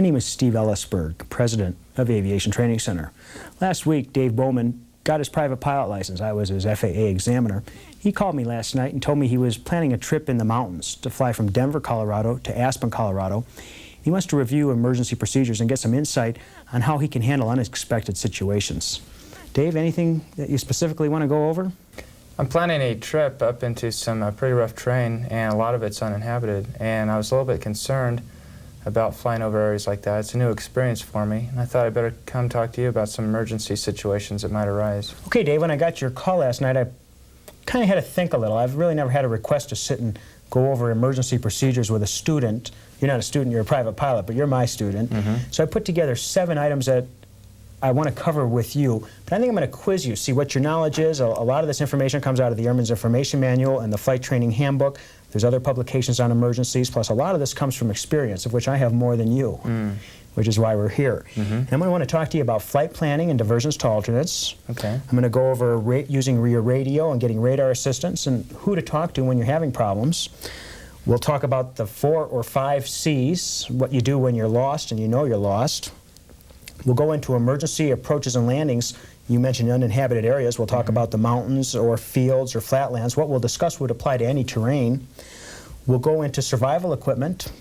My name is Steve Ellisberg, President of Aviation Training Center. Last week, Dave Bowman got his private pilot license. I was his FAA examiner. He called me last night and told me he was planning a trip in the mountains to fly from Denver, Colorado to Aspen, Colorado. He wants to review emergency procedures and get some insight on how he can handle unexpected situations. Dave, anything that you specifically want to go over? I'm planning a trip up into some pretty rough terrain, and a lot of it's uninhabited, and I was a little bit concerned about flying over areas like that. It's a new experience for me, and I thought I'd better come talk to you about some emergency situations that might arise. Okay, Dave, when I got your call last night, I kind of had to think a little. I've really never had a request to sit and go over emergency procedures with a student. You're not a student, you're a private pilot, but you're my student. So I put together 7 items that I want to cover with you, but I think I'm going to quiz you, see what your knowledge is. A lot of this information comes out of the Airman's Information Manual and the Flight Training Handbook. There's other publications on emergencies, plus a lot of this comes from experience, of which I have more than you, which is why we're here. And I'm going to want to talk to you about flight planning and diversions to alternates. Okay. I'm going to go over using your radio and getting radar assistance and who to talk to when you're having problems. We'll talk about the 4 or 5 C's, what you do when you're lost and you know you're lost. We'll go into emergency approaches and landings. You mentioned uninhabited areas. We'll talk about the mountains or fields or flatlands. What we'll discuss would apply to any terrain. We'll go into survival equipment,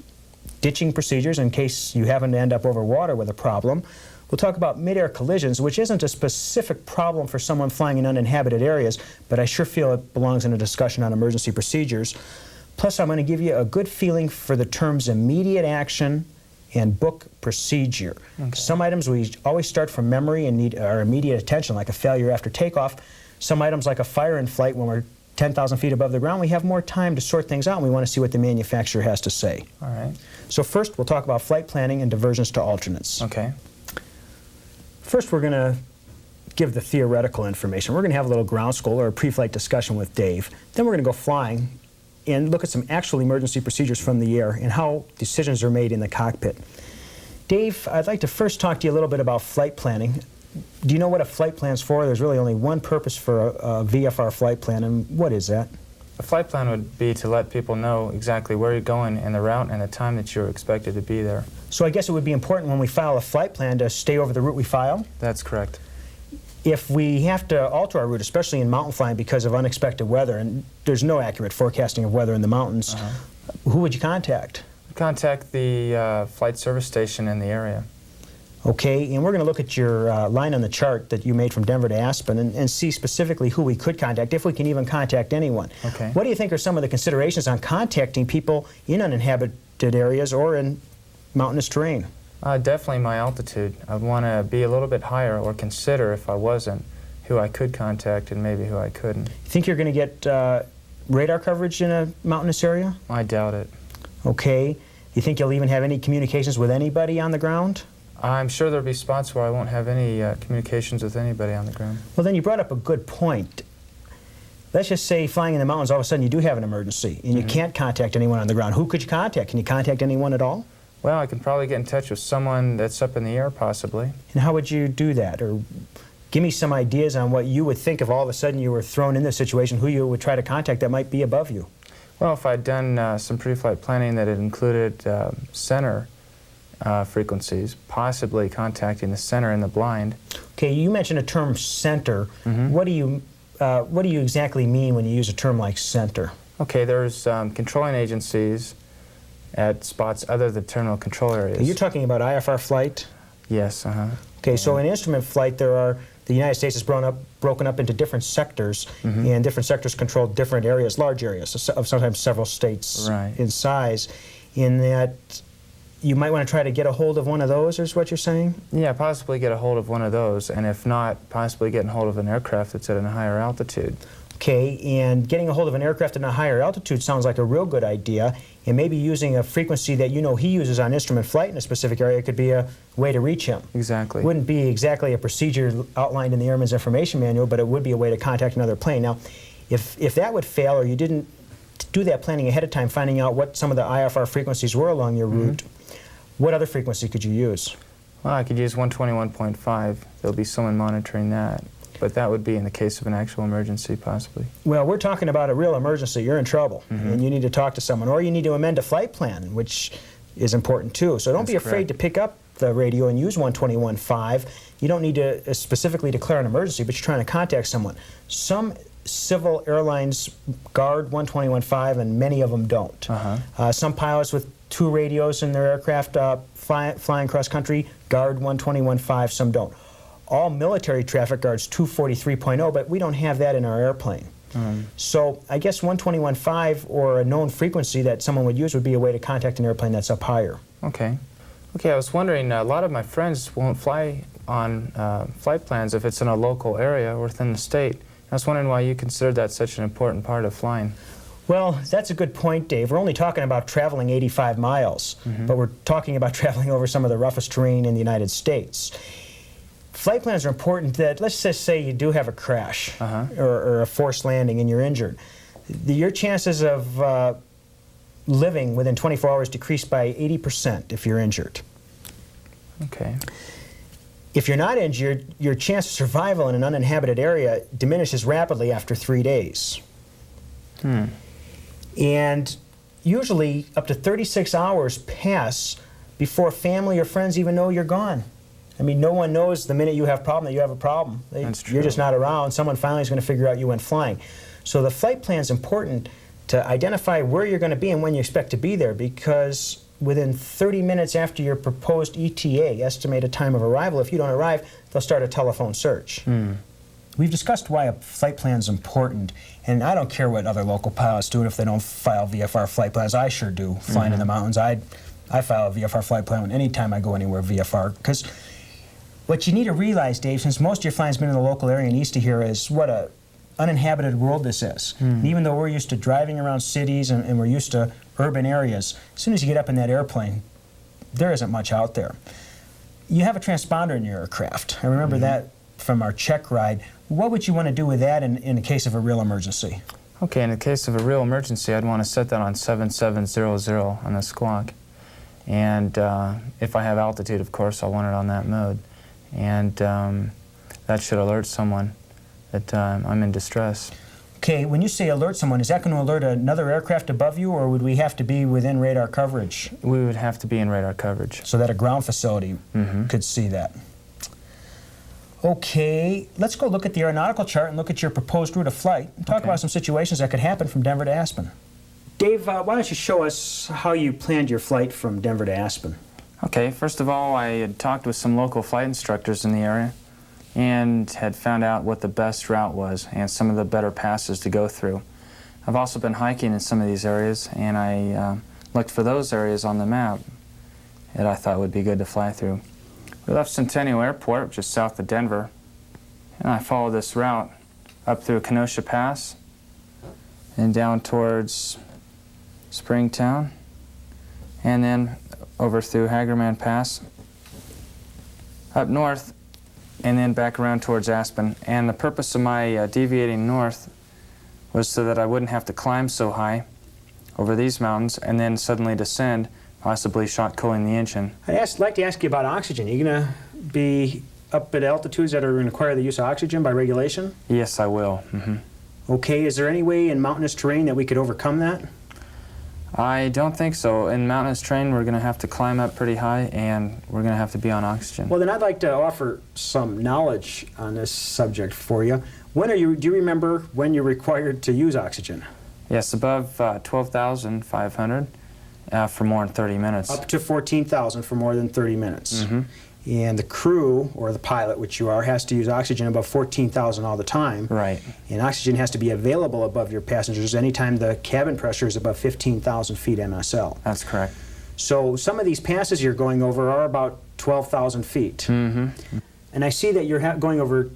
ditching procedures in case you happen to end up over water with a problem. We'll talk about mid-air collisions, which isn't a specific problem for someone flying in uninhabited areas, but I sure feel it belongs in a discussion on emergency procedures. Plus, I'm going to give you a good feeling for the terms immediate action and book procedure. Some items we always start from memory and need our immediate attention, like a failure after takeoff. Some items, like a fire in flight when we're 10,000 feet above the ground, we have more time to sort things out, and we want to see what the manufacturer has to say. All right. So first, we'll talk about flight planning and diversions to alternates. Okay. First, we're going to give the theoretical information. We're going to have a little ground school or a pre-flight discussion with Dave. Then we're going to go flying and look at some actual emergency procedures from the air and how decisions are made in the cockpit. Dave, I'd like to first talk to you a little bit about flight planning. Do you know what a flight plan's for? There's really only one purpose for a VFR flight plan, and what is that? A flight plan would be to let people know exactly where you're going and the route and the time that you're expected to be there. So I guess it would be important when we file a flight plan to stay over the route we file? That's correct. If we have to alter our route, especially in mountain flying because of unexpected weather, and there's no accurate forecasting of weather in the mountains, who would you contact? Contact the flight service station in the area. Okay, and we're going to look at your line on the chart that you made from Denver to Aspen and see specifically who we could contact, if we can even contact anyone. Okay. What do you think are some of the considerations on contacting people in uninhabited areas or in mountainous terrain? Definitely my altitude. I'd want to be a little bit higher, or consider, if I wasn't, who I could contact and maybe who I couldn't. You think you're going to get radar coverage in a mountainous area? I doubt it. Okay. You think you'll even have any communications with anybody on the ground? I'm sure there'll be spots where I won't have any communications with anybody on the ground. Well, then you brought up a good point. Let's just say flying in the mountains, all of a sudden you do have an emergency and you can't contact anyone on the ground. Who could you contact? Can you contact anyone at all? Well, I can probably get in touch with someone that's up in the air, possibly. And how would you do that? Or give me some ideas on what you would think if all of a sudden you were thrown in this situation, who you would try to contact that might be above you. Well, if I'd done some pre-flight planning that had included center frequencies, possibly contacting the center in the blind. Okay, you mentioned a term center. What do you exactly mean when you use a term like center? Okay, there's controlling agencies at spots other than terminal control areas. Okay, you're talking about IFR flight? Yes, Okay, so in instrument flight, the United States is broken up into different sectors, and different sectors control different areas, large areas, of sometimes several states in size. In that, you might want to try to get a hold of one of those, is what you're saying? Yeah, possibly get a hold of one of those, and if not, possibly getting a hold of an aircraft that's at a higher altitude. Okay, and getting a hold of an aircraft at a higher altitude sounds like a real good idea, and maybe using a frequency that you know he uses on instrument flight in a specific area could be a way to reach him. Exactly. Wouldn't be exactly a procedure outlined in the Airman's Information Manual, but it would be a way to contact another plane. Now, if that would fail, or you didn't do that planning ahead of time, finding out what some of the IFR frequencies were along your route, what other frequency could you use? Well, I could use 121.5. There'll be someone monitoring that. But that would be in the case of an actual emergency, possibly. Well, we're talking about a real emergency. You're in trouble, and you need to talk to someone. Or you need to amend a flight plan, which is important too. So don't That's be afraid correct. to pick up the radio and use 121.5. You don't need to specifically declare an emergency, but you're trying to contact someone. Some civil airlines guard 121.5 and many of them don't. Some pilots with 2 radios in their aircraft flying cross country guard 121.5, some don't. All military traffic guards 243.0, but we don't have that in our airplane. So I guess 121.5 or a known frequency that someone would use would be a way to contact an airplane that's up higher. Okay. Okay, I was wondering, a lot of my friends won't fly on flight plans if it's in a local area or within the state. I was wondering why you considered that such an important part of flying. Well, that's a good point, Dave. We're only talking about traveling 85 miles, but we're talking about traveling over some of the roughest terrain in the United States. Flight plans are important that, let's just say you do have a crash or a forced landing and you're injured. Your chances of living within 24 hours decrease by 80% if you're injured. Okay. If you're not injured, your chance of survival in an uninhabited area diminishes rapidly after 3 days. And usually up to 36 hours pass before family or friends even know you're gone. I mean, no one knows the minute you have a problem that you have a problem. That's true. You're just not around. Someone finally is going to figure out you went flying. So the flight plan is important to identify where you're going to be and when you expect to be there, because within 30 minutes after your proposed ETA, estimated time of arrival, if you don't arrive, they'll start a telephone search. We've discussed why a flight plan is important, and I don't care what other local pilots do if they don't file VFR flight plans. I sure do, flying in the mountains. I file a VFR flight plan anytime I go anywhere VFR, because what you need to realize, Dave, since most of your flying's been in the local area and east of here, is what a uninhabited world this is. And even though we're used to driving around cities and we're used to urban areas, as soon as you get up in that airplane, there isn't much out there. You have a transponder in your aircraft. I remember that from our check ride. What would you want to do with that in the case of a real emergency? Okay, in the case of a real emergency, I'd want to set that on 7700 on the squawk. And if I have altitude, of course, I'll want it on that mode. And that should alert someone that I'm in distress. Okay, when you say alert someone, is that going to alert another aircraft above you, or would we have to be within radar coverage? We would have to be in radar coverage. So that a ground facility could see that. Okay, let's go look at the aeronautical chart and look at your proposed route of flight and talk about some situations that could happen from Denver to Aspen. Dave, why don't you show us how you planned your flight from Denver to Aspen? Okay, first of all, I had talked with some local flight instructors in the area and had found out what the best route was and some of the better passes to go through. I've also been hiking in some of these areas, and I looked for those areas on the map that I thought would be good to fly through. We left Centennial Airport, which is south of Denver, and I followed this route up through Kenosha Pass and down towards Springtown, and then over through Hagerman Pass, up north, and then back around towards Aspen. And the purpose of my deviating north was so that I wouldn't have to climb so high over these mountains and then suddenly descend, possibly shot cooling the engine. I'd like to ask you about oxygen. Are you going to be up at altitudes that are going to require the use of oxygen by regulation? Yes, I will. Okay, is there any way in mountainous terrain that we could overcome that? I don't think so. In mountainous terrain, we're going to have to climb up pretty high, and we're going to have to be on oxygen. Well, then I'd like to offer some knowledge on this subject for you. Do you remember when you're required to use oxygen? Yes, above 12,500 for more than 30 minutes. Up to 14,000 for more than 30 minutes. And the crew, or the pilot, which you are, has to use oxygen above 14,000 all the time. Right. And oxygen has to be available above your passengers anytime the cabin pressure is above 15,000 feet MSL. That's correct. So some of these passes you're going over are about 12,000 feet. And I see that you're going over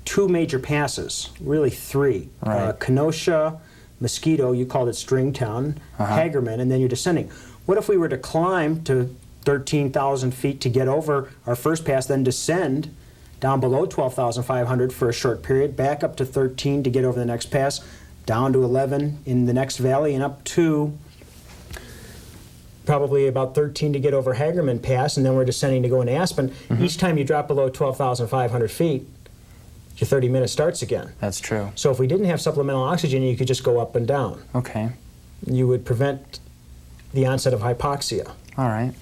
2 major passes, really 3. Right. Kenosha, Mosquito, you called it Stringtown, Hagerman, and then you're descending. What if we were to climb to 13,000 feet to get over our first pass, then descend down below 12,500 for a short period, back up to 13 to get over the next pass, down to 11 in the next valley, and up to probably about 13 to get over Hagerman Pass, and then we're descending to go into Aspen. Each time you drop below 12,500 feet, your 30 minutes starts again. That's true. So if we didn't have supplemental oxygen, you could just go up and down. Okay. You would prevent the onset of hypoxia. All right.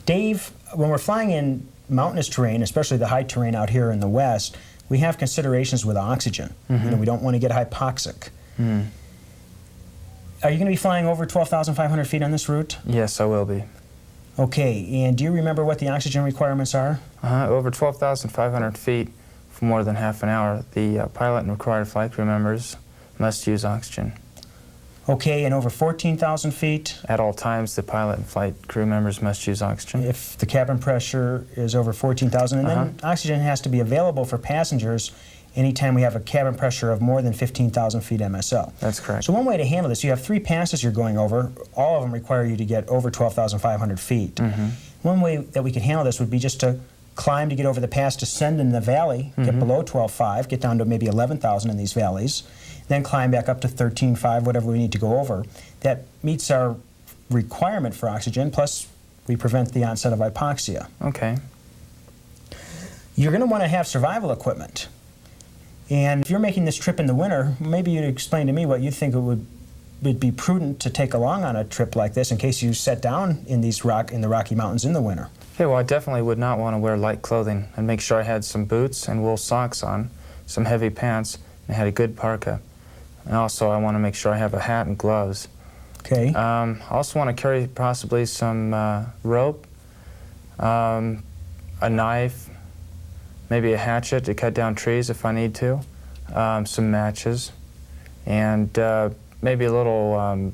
Dave, when we're flying in mountainous terrain, especially the high terrain out here in the west, we have considerations with oxygen. You know, we don't want to get hypoxic. Are you going to be flying over 12,500 feet on this route? Yes, I will be. Okay, and do you remember what the oxygen requirements are? Over 12,500 feet for more than half an hour, the pilot and required flight crew members must use oxygen. Okay, and over 14,000 feet? At all times, the pilot and flight crew members must use oxygen. If the cabin pressure is over 14,000, and then oxygen has to be available for passengers anytime we have a cabin pressure of more than 15,000 feet MSL. That's correct. So one way to handle this, you have 3 passes you're going over. All of them require you to get over 12,500 feet. One way that we could handle this would be just to climb to get over the pass, descend in the valley, get below 12.5, get down to maybe 11,000 in these valleys, then climb back up to 13.5, whatever we need to go over. That meets our requirement for oxygen, plus we prevent the onset of hypoxia. Okay. You're going to want to have survival equipment. And if you're making this trip in the winter, maybe you'd explain to me what you think it would be prudent to take along on a trip like this in case you set down in these in the Rocky Mountains in the winter. Okay, well, I definitely would not want to wear light clothing and make sure I had some boots and wool socks on, some heavy pants, and had a good parka. And also, I want to make sure I have a hat and gloves. Okay. I also want to carry possibly some rope, a knife, maybe a hatchet to cut down trees if I need to, some matches, and maybe a little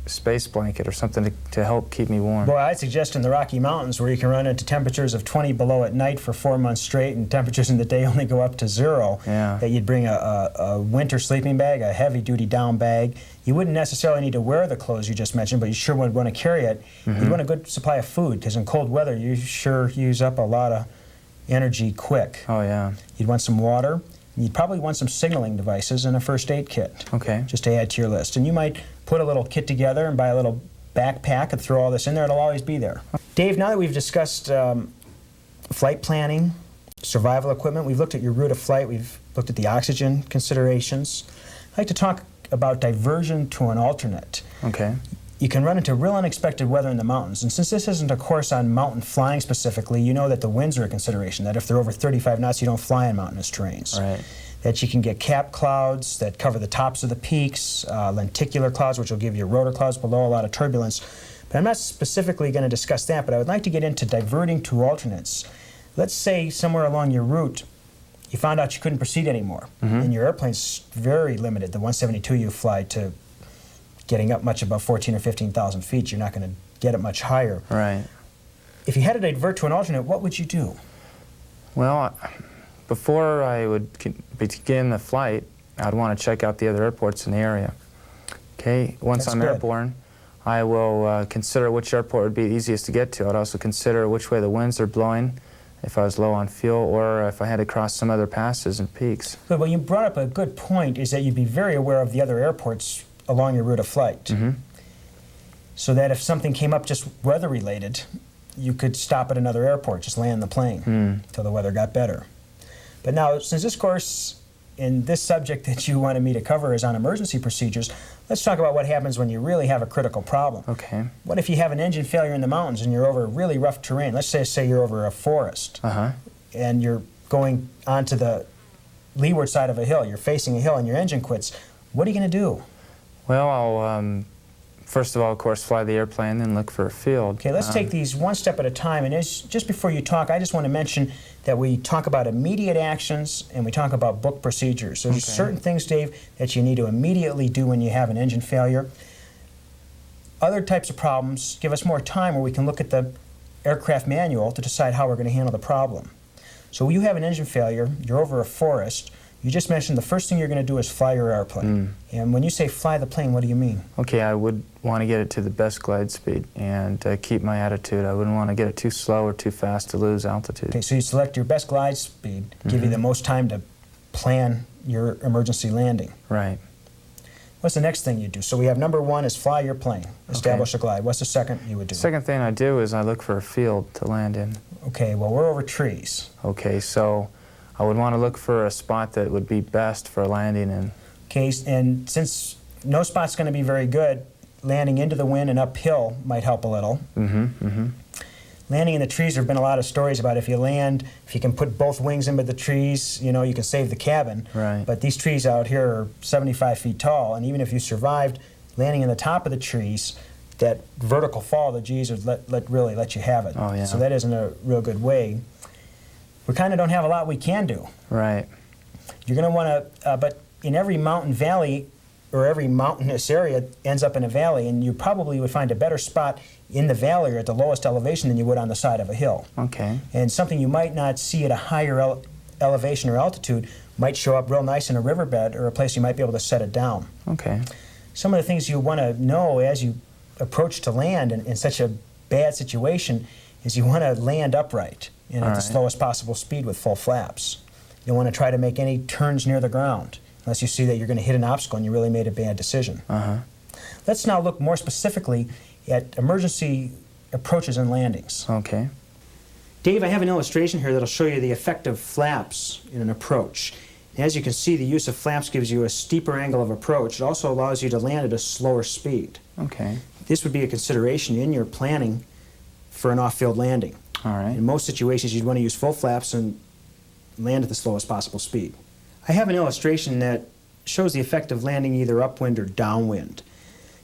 space blanket or something to help keep me warm. Boy, I'd suggest in the Rocky Mountains where you can run into temperatures of 20 below at night for 4 months straight and temperatures in the day only go up to 0, that you'd bring a winter sleeping bag, a heavy-duty down bag. You wouldn't necessarily need to wear the clothes you just mentioned, but you sure would want to carry it. You'd want a good supply of food because in cold weather you sure use up a lot of energy quick. Oh, yeah. You'd want some water. You'd probably want some signaling devices and a first aid kit. Okay. Just to add to your list. And you might put a little kit together and buy a little backpack and throw all this in there. It'll always be there. Dave, now that we've discussed flight planning, survival equipment, we've looked at your route of flight, we've looked at the oxygen considerations, I'd like to talk about diversion to an alternate. Okay. You can run into real unexpected weather in the mountains, and since this isn't a course on mountain flying specifically, you know that the winds are a consideration, that if they're over 35 knots, you don't fly in mountainous terrains. Right. That you can get cap clouds that cover the tops of the peaks, lenticular clouds, which will give you rotor clouds below, a lot of turbulence. But I'm not specifically going to discuss that, but I would like to get into diverting to alternates. Let's say somewhere along your route, you found out you couldn't proceed anymore, and your airplane's very limited, the 172 you fly, to getting up much above 14 or 15,000 feet. You're not going to get it much higher. Right. If you had to divert to an alternate, what would you do? Well, before I would begin the flight, I'd want to check out the other airports in the area. Okay, once I'm airborne, I will consider which airport would be easiest to get to. I'd also consider which way the winds are blowing, if I was low on fuel, or if I had to cross some other passes and peaks. Good. Well, you brought up a good point, is that you'd be very aware of the other airports along your route of flight. So that if something came up just weather-related, you could stop at another airport, just land the plane until the weather got better. But now, since this course and this subject that you wanted me to cover is on emergency procedures, let's talk about what happens when you really have a critical problem. Okay. What if you have an engine failure in the mountains and you're over really rough terrain? Let's say you're over a forest and you're going onto the leeward side of a hill. You're facing a hill and your engine quits. What are you going to do? Well, I'll first of all, of course, fly the airplane, then look for a field. Okay, let's take these one step at a time. And just before you talk, I just want to mention that we talk about immediate actions and we talk about book procedures. So there's certain things, Dave, that you need to immediately do when you have an engine failure. Other types of problems give us more time where we can look at the aircraft manual to decide how we're going to handle the problem. So you have an engine failure, you're over a forest. You just mentioned the first thing you're going to do is fly your airplane. And when you say fly the plane, what do you mean? Okay, I would want to get it to the best glide speed and keep my attitude. I wouldn't want to get it too slow or too fast to lose altitude. Okay, so you select your best glide speed, give you the most time to plan your emergency landing. Right. What's the next thing you do? So we have number one is fly your plane, establish a glide. What's the second you would do? Second thing I do is I look for a field to land in. Okay, well, we're over trees. Okay, so I would want to look for a spot that would be best for landing in. Okay, and since no spot's going to be very good, landing into the wind and uphill might help a little. Landing in the trees, there have been a lot of stories about if you can put both wings into the trees, you know, you can save the cabin. Right. But these trees out here are 75 feet tall, and even if you survived landing in the top of the trees, that vertical fall, the G's would really let you have it. Oh, yeah. So that isn't a real good way. We kind of don't have a lot we can do. Right. You're going to want to, but in every mountain valley, or every mountainous area ends up in a valley, and you probably would find a better spot in the valley or at the lowest elevation than you would on the side of a hill. Okay. And something you might not see at a higher elevation or altitude might show up real nice in a riverbed or a place you might be able to set it down. Okay. Some of the things you want to know as you approach to land in such a bad situation is you want to land upright and at the slowest possible speed with full flaps. You don't want to try to make any turns near the ground unless you see that you're going to hit an obstacle and you really made a bad decision. Let's now look more specifically at emergency approaches and landings. Okay. Dave, I have an illustration here that'll show you the effect of flaps in an approach. As you can see, the use of flaps gives you a steeper angle of approach. It also allows you to land at a slower speed. Okay. This would be a consideration in your planning for an off-field landing. All right. In most situations, you'd want to use full flaps and land at the slowest possible speed. I have an illustration that shows the effect of landing either upwind or downwind.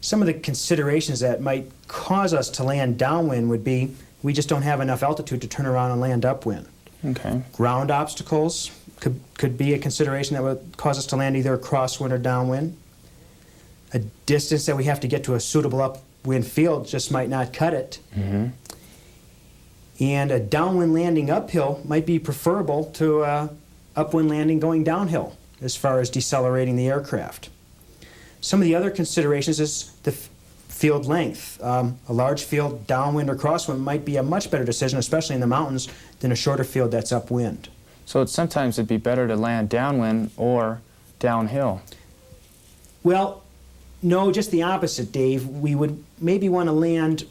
Some of the considerations that might cause us to land downwind would be we just don't have enough altitude to turn around and land upwind. Okay. Ground obstacles could be a consideration that would cause us to land either crosswind or downwind. A distance that we have to get to a suitable upwind field just might not cut it. And a downwind landing uphill might be preferable to upwind landing going downhill as far as decelerating the aircraft. Some of the other considerations is the field length. A large field downwind or crosswind might be a much better decision, especially in the mountains, than a shorter field that's upwind. So sometimes it'd be better to land downwind or downhill. Well, no, just the opposite, Dave. We would maybe want to land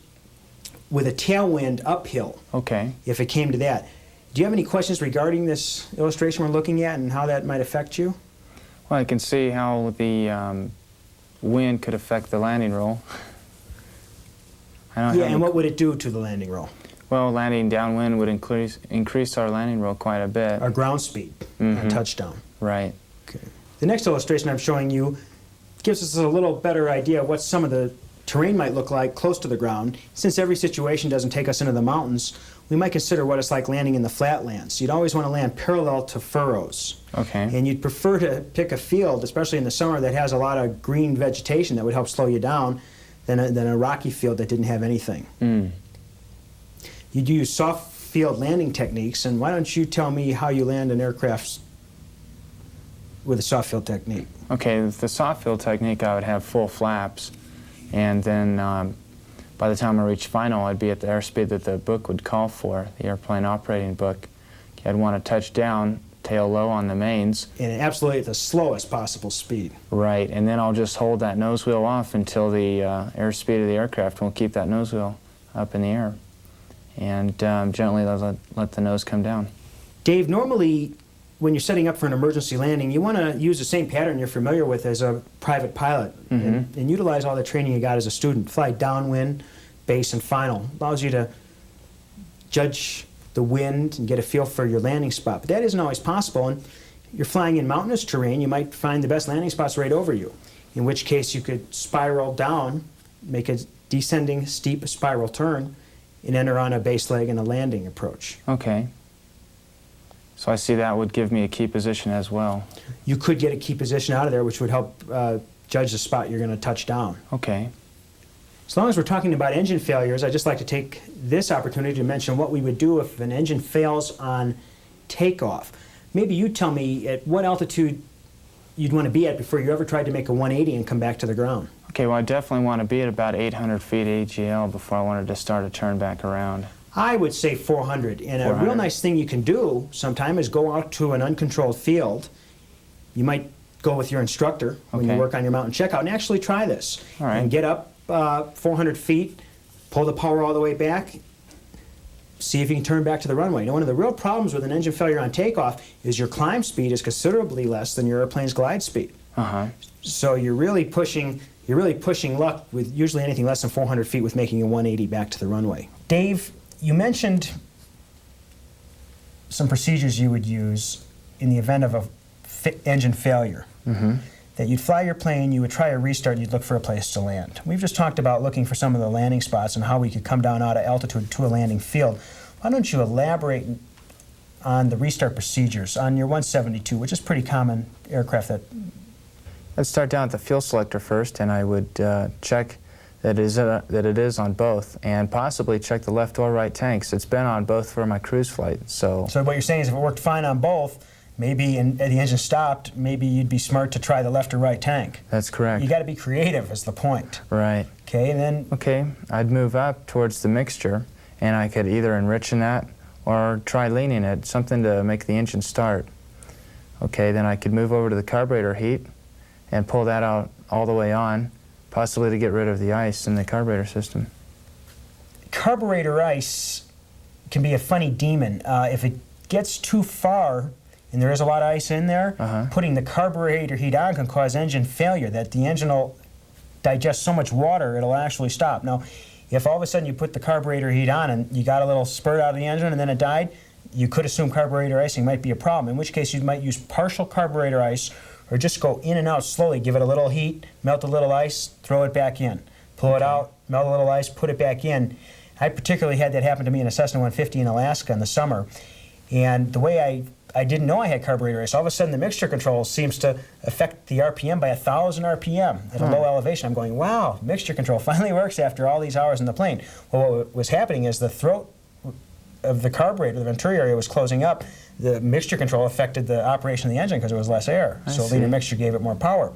with a tailwind uphill. Okay. If it came to that. Do you have any questions regarding this illustration we're looking at and how that might affect you? Well, I can see how the wind could affect the landing roll. Yeah, and what would it do to the landing roll? Well, landing downwind would increase our landing roll quite a bit. Our ground speed on touchdown. Right. Okay. The next illustration I'm showing you gives us a little better idea of what some of the terrain might look like close to the ground. Since every situation doesn't take us into the mountains, we might consider what it's like landing in the flatlands. You'd always want to land parallel to furrows. Okay. And you'd prefer to pick a field, especially in the summer, that has a lot of green vegetation that would help slow you down than a rocky field that didn't have anything. You'd use soft field landing techniques, and why don't you tell me how you land an aircraft with a soft field technique? Okay, with the soft field technique, I would have full flaps, and then by the time I reached final, I'd be at the airspeed that the book would call for, the airplane operating book. I'd want to touch down, tail low on the mains. And absolutely at the slowest possible speed. Right, and then I'll just hold that nose wheel off until the airspeed of the aircraft will keep that nose wheel up in the air. And gently let the nose come down. Dave, normally when you're setting up for an emergency landing, you want to use the same pattern you're familiar with as a private pilot and utilize all the training you got as a student. Fly downwind, base, and final. Allows you to judge the wind and get a feel for your landing spot. But that isn't always possible. And you're flying in mountainous terrain, you might find the best landing spots right over you, in which case you could spiral down, make a descending steep spiral turn, and enter on a base leg and a landing approach. Okay. So I see that would give me a key position as well. You could get a key position out of there, which would help judge the spot you're going to touch down. Okay. As long as we're talking about engine failures, I'd just like to take this opportunity to mention what we would do if an engine fails on takeoff. Maybe you tell me at what altitude you'd want to be at before you ever tried to make a 180 and come back to the ground. Okay, well, I definitely want to be at about 800 feet AGL before I wanted to start a turn back around. I would say 400. And 400. A real nice thing you can do sometime is go out to an uncontrolled field. You might go with your instructor when you work on your mountain checkout and actually try this. All right. And get up 400 feet, pull the power all the way back, see if you can turn back to the runway. Now, one of the real problems with an engine failure on takeoff is your climb speed is considerably less than your airplane's glide speed. So you're really pushing luck with usually anything less than 400 feet with making a 180 back to the runway. Dave, you mentioned some procedures you would use in the event of a engine failure. That you'd fly your plane, you would try a restart, and you'd look for a place to land. We've just talked about looking for some of the landing spots and how we could come down out of altitude to a landing field. Why don't you elaborate on the restart procedures on your 172, which is pretty common aircraft that... I'd start down at the fuel selector first, and I would check that it is on both, and possibly check the left or right tanks. It's been on both for my cruise flight, so... So what you're saying is if it worked fine on both, maybe the engine stopped, maybe you'd be smart to try the left or right tank. That's correct. You got to be creative is the point. Right. Okay, and then... Okay, I'd move up towards the mixture, and I could either enrich in that or try leaning it, something to make the engine start. Okay, then I could move over to the carburetor heat and pull that out all the way on, possibly to get rid of the ice in the carburetor system. Carburetor ice can be a funny demon. If it gets too far and there is a lot of ice in there, putting the carburetor heat on can cause engine failure, that the engine will digest so much water it'll actually stop. Now, if all of a sudden you put the carburetor heat on and you got a little spurt out of the engine and then it died, you could assume carburetor icing might be a problem, in which case you might use partial carburetor ice or just go in and out slowly, give it a little heat, melt a little ice, throw it back in. Pull it out, melt a little ice, put it back in. I particularly had that happen to me in a Cessna 150 in Alaska in the summer. And the way I didn't know I had carburetor ice, all of a sudden the mixture control seems to affect the RPM by 1,000 RPM at a low elevation. I'm going, wow, mixture control finally works after all these hours in the plane. Well, what was happening is the throat of the carburetor, the venturi area, was closing up. The mixture control affected the operation of the engine because there was less air. So leaner mixture gave it more power.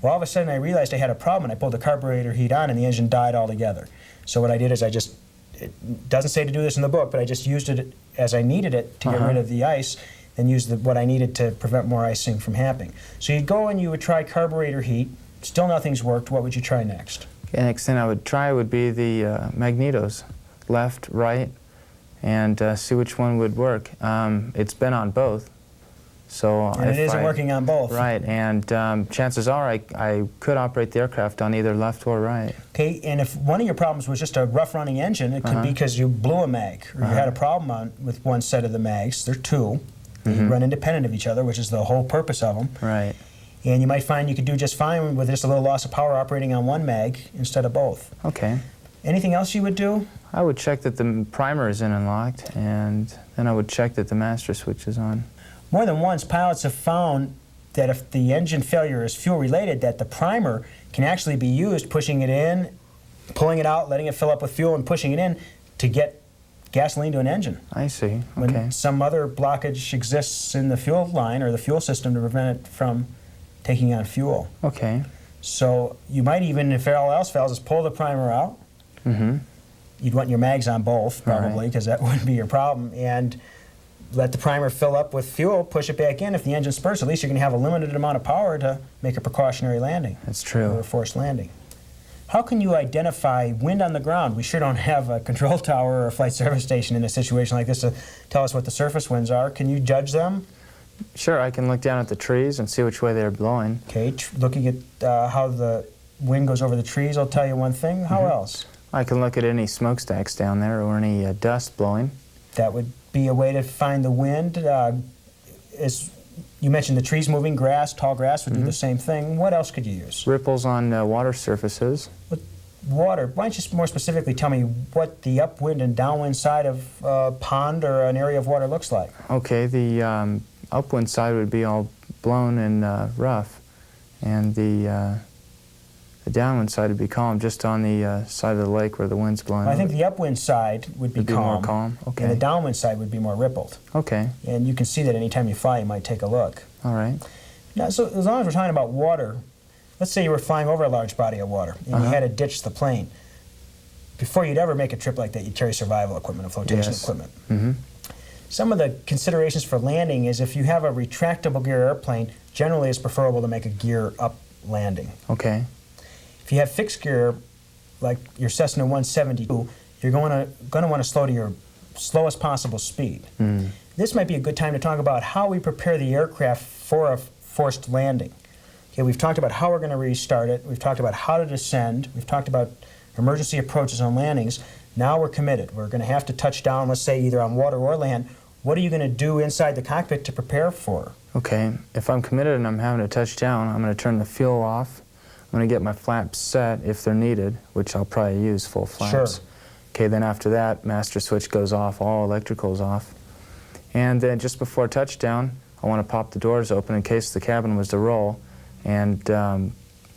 Well, all of a sudden I realized I had a problem, and I pulled the carburetor heat on and the engine died altogether. So what I did is it doesn't say to do this in the book, but I just used it as I needed it to get rid of the ice, and used what I needed to prevent more icing from happening. So you'd go and you would try carburetor heat, still nothing's worked, what would you try next? Okay, next thing I would try would be the magnetos, left, right, and see which one would work. It's been on both, so... And it isn't working on both. Right, and chances are I could operate the aircraft on either left or right. Okay, and if one of your problems was just a rough-running engine, it could be because you blew a mag, or you had a problem with one set of the mags. There are two. They run independent of each other, which is the whole purpose of them. Right. And you might find you could do just fine with just a little loss of power operating on one mag instead of both. Okay. Anything else you would do? I would check that the primer is in and locked, and then I would check that the master switch is on. More than once, pilots have found that if the engine failure is fuel-related, that the primer can actually be used, pushing it in, pulling it out, letting it fill up with fuel, and pushing it in to get gasoline to an engine. I see. Okay. When some other blockage exists in the fuel line or the fuel system to prevent it from taking on fuel. Okay. So you might even, if all else fails, just pull the primer out. You'd want your mags on both, probably, because that wouldn't be your problem. And let the primer fill up with fuel, push it back in. If the engine spurts, at least you're going to have a limited amount of power to make a precautionary landing. That's true. Or a forced landing. How can you identify wind on the ground? We sure don't have a control tower or a flight service station in a situation like this to tell us what the surface winds are. Can you judge them? Sure, I can look down at the trees and see which way they're blowing. Okay, looking at how the wind goes over the trees will tell you one thing. How else? I can look at any smokestacks down there or any dust blowing. That would be a way to find the wind. You mentioned the trees moving, grass, tall grass would do the same thing. What else could you use? Ripples on water surfaces. Water. Why don't you more specifically tell me what the upwind and downwind side of a pond or an area of water looks like? Okay, the upwind side would be all blown and rough, and the downwind side would be calm, just on the side of the lake where the wind's blowing. I think the upwind side would be calm. More calm. Okay. And the downwind side would be more rippled. Okay. And you can see that anytime you fly, you might take a look. All right. Now, so as long as we're talking about water, let's say you were flying over a large body of water and you had to ditch the plane. Before you'd ever make a trip like that, you'd carry survival equipment and flotation equipment. Some of the considerations for landing is if you have a retractable gear airplane, generally it's preferable to make a gear up landing. Okay. If you have fixed gear, like your Cessna 172, you're going to want to slow to your slowest possible speed. This might be a good time to talk about how we prepare the aircraft for a forced landing. Okay, we've talked about how we're going to restart it. We've talked about how to descend. We've talked about emergency approaches on landings. Now we're committed. We're going to have to touch down, let's say, either on water or land. What are you going to do inside the cockpit to prepare for? Okay, if I'm committed and I'm having to touch down, I'm going to turn the fuel off. I'm going to get my flaps set if they're needed, which I'll probably use full flaps. Sure. Okay, then after that, master switch goes off, all electrical's off. And then just before touchdown, I want to pop the doors open in case the cabin was to roll and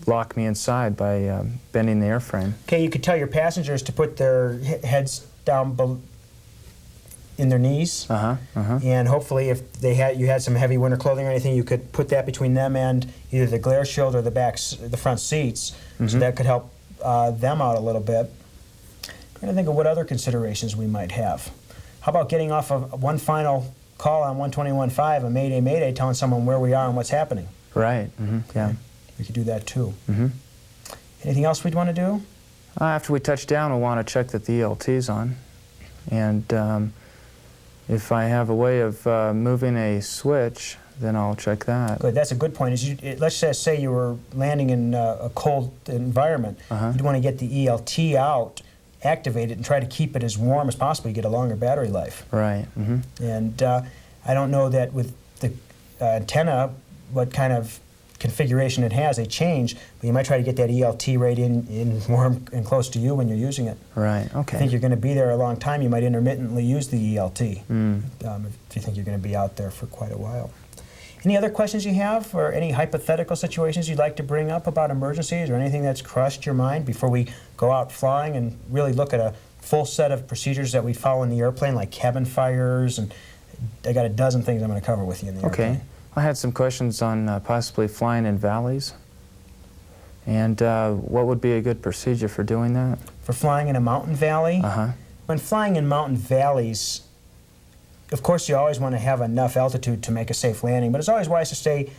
lock me inside by bending the airframe. Okay, you could tell your passengers to put their heads down in their knees. And hopefully if you had some heavy winter clothing or anything, you could put that between them and either the glare shield or the front seats. So that could help them out a little bit. I'm trying to think of what other considerations we might have. How about getting off of one final call on 121.5, a Mayday, Mayday, telling someone where we are and what's happening? Right, yeah. We could do that too. Anything else we'd want to do? After we touch down, we'll want to check that the ELT's on. And if I have a way of moving a switch, then I'll check that. Good, that's a good point. Let's just say you were landing in a cold environment. You'd want to get the ELT out, activate it, and try to keep it as warm as possible. You get a longer battery life. Right. And I don't know that with the antenna, what kind of configuration it has. They change, but you might try to get that ELT right in warm and close to you when you're using it. Right, okay. If you think you're going to be there a long time, you might intermittently use the ELT if you think you're going to be out there for quite a while. Any other questions you have, or any hypothetical situations you'd like to bring up about emergencies, or anything that's crossed your mind before we go out flying and really look at a full set of procedures that we follow in the airplane, like cabin fires, and I got a dozen things I'm going to cover with you in the airplane. Okay. I had some questions on possibly flying in valleys. And what would be a good procedure for doing that? For flying in a mountain valley? When flying in mountain valleys, of course you always want to have enough altitude to make a safe landing, but it's always wise to stay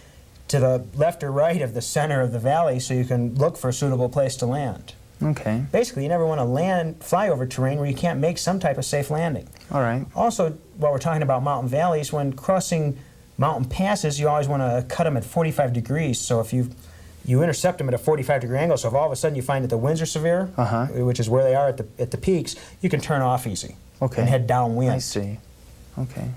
to the left or right of the center of the valley so you can look for a suitable place to land. Okay. Basically, you never want to fly over terrain where you can't make some type of safe landing. All right. Also, while we're talking about mountain valleys, when crossing mountain passes, you always want to cut them at 45 degrees. So if you intercept them at a 45-degree angle, so if all of a sudden you find that the winds are severe, which is where they are at the peaks, you can turn off easy and head downwind. I see. Okay.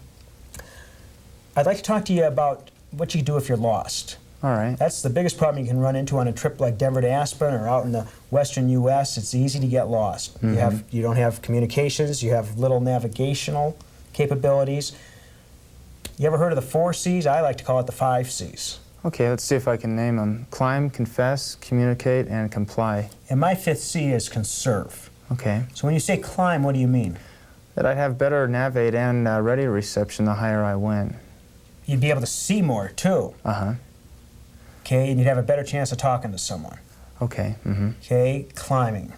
I'd like to talk to you about what you do if you're lost. All right. That's the biggest problem you can run into on a trip like Denver to Aspen or out in the western U.S. It's easy to get lost. You don't have communications. You have little navigational capabilities. You ever heard of the 4 C's? I like to call it the 5 C's. Okay, let's see if I can name them. Climb, confess, communicate, and comply. And my 5th C is conserve. Okay. So when you say climb, what do you mean? That I'd have better navigate and radio reception the higher I went. You'd be able to see more, too. Okay, and you'd have a better chance of talking to someone. Okay. Okay, climbing.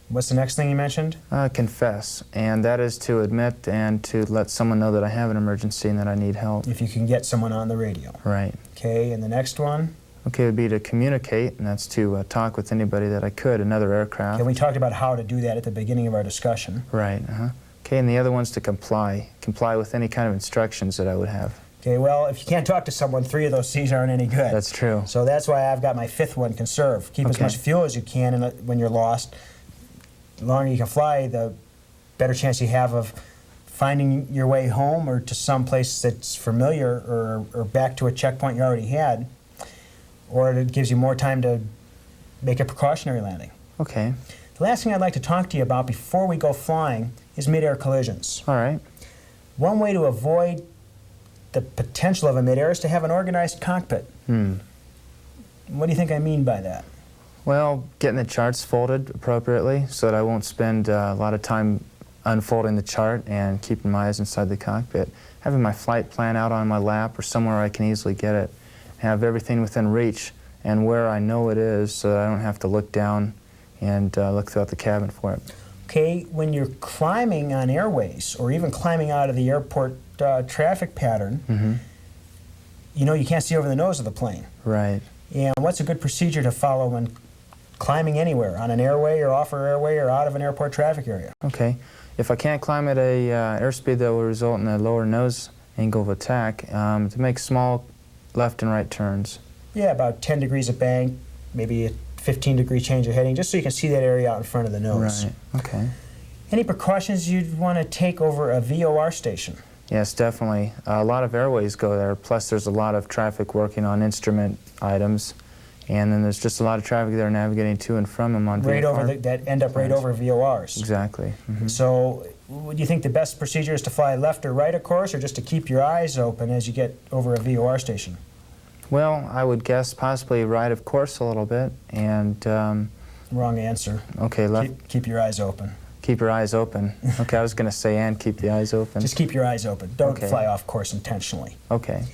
What's the next thing you mentioned? Confess, and that is to admit and to let someone know that I have an emergency and that I need help. If you can get someone on the radio. Right. Okay, and the next one? Okay, it would be to communicate, and that's to talk with anybody that I could, another aircraft. And we talked about how to do that at the beginning of our discussion. Right, Okay, and the other one's to comply. Comply with any kind of instructions that I would have. Okay, well, if you can't talk to someone, 3 of those C's aren't any good. That's true. So that's why I've got my 5th one, conserve. Keep as much fuel as you can when you're lost. The longer you can fly, the better chance you have of finding your way home or to some place that's familiar or back to a checkpoint you already had. Or it gives you more time to make a precautionary landing. Okay. The last thing I'd like to talk to you about before we go flying is mid-air collisions. All right. One way to avoid the potential of a mid-air is to have an organized cockpit. What do you think I mean by that? Well, getting the charts folded appropriately so that I won't spend a lot of time unfolding the chart and keeping my eyes inside the cockpit. Having my flight plan out on my lap or somewhere I can easily get it. Have everything within reach and where I know it is so that I don't have to look down and look throughout the cabin for it. Okay, when you're climbing on airways or even climbing out of the airport traffic pattern, you know you can't see over the nose of the plane. Right. And what's a good procedure to follow when climbing anywhere, on an airway or off an airway or out of an airport traffic area? Okay. If I can't climb at a airspeed that will result in a lower nose angle of attack, to make small left and right turns. Yeah, about 10 degrees of bank, maybe a 15-degree change of heading, just so you can see that area out in front of the nose. Right, okay. Any precautions you'd want to take over a VOR station? Yes, definitely. A lot of airways go there, plus there's a lot of traffic working on instrument items, and then there's just a lot of traffic there navigating to and from them on Right VFR. over that end up right over VORs. Exactly. So would you think the best procedure is to fly left or right, of course, or just to keep your eyes open as you get over a VOR station? Well, I would guess possibly right, of course, a little bit, and... Wrong answer. okay, left. Keep your eyes open. Keep your eyes open. Okay, I was going to say and keep the eyes open. Just keep your eyes open. Don't Okay. fly off course intentionally. Okay.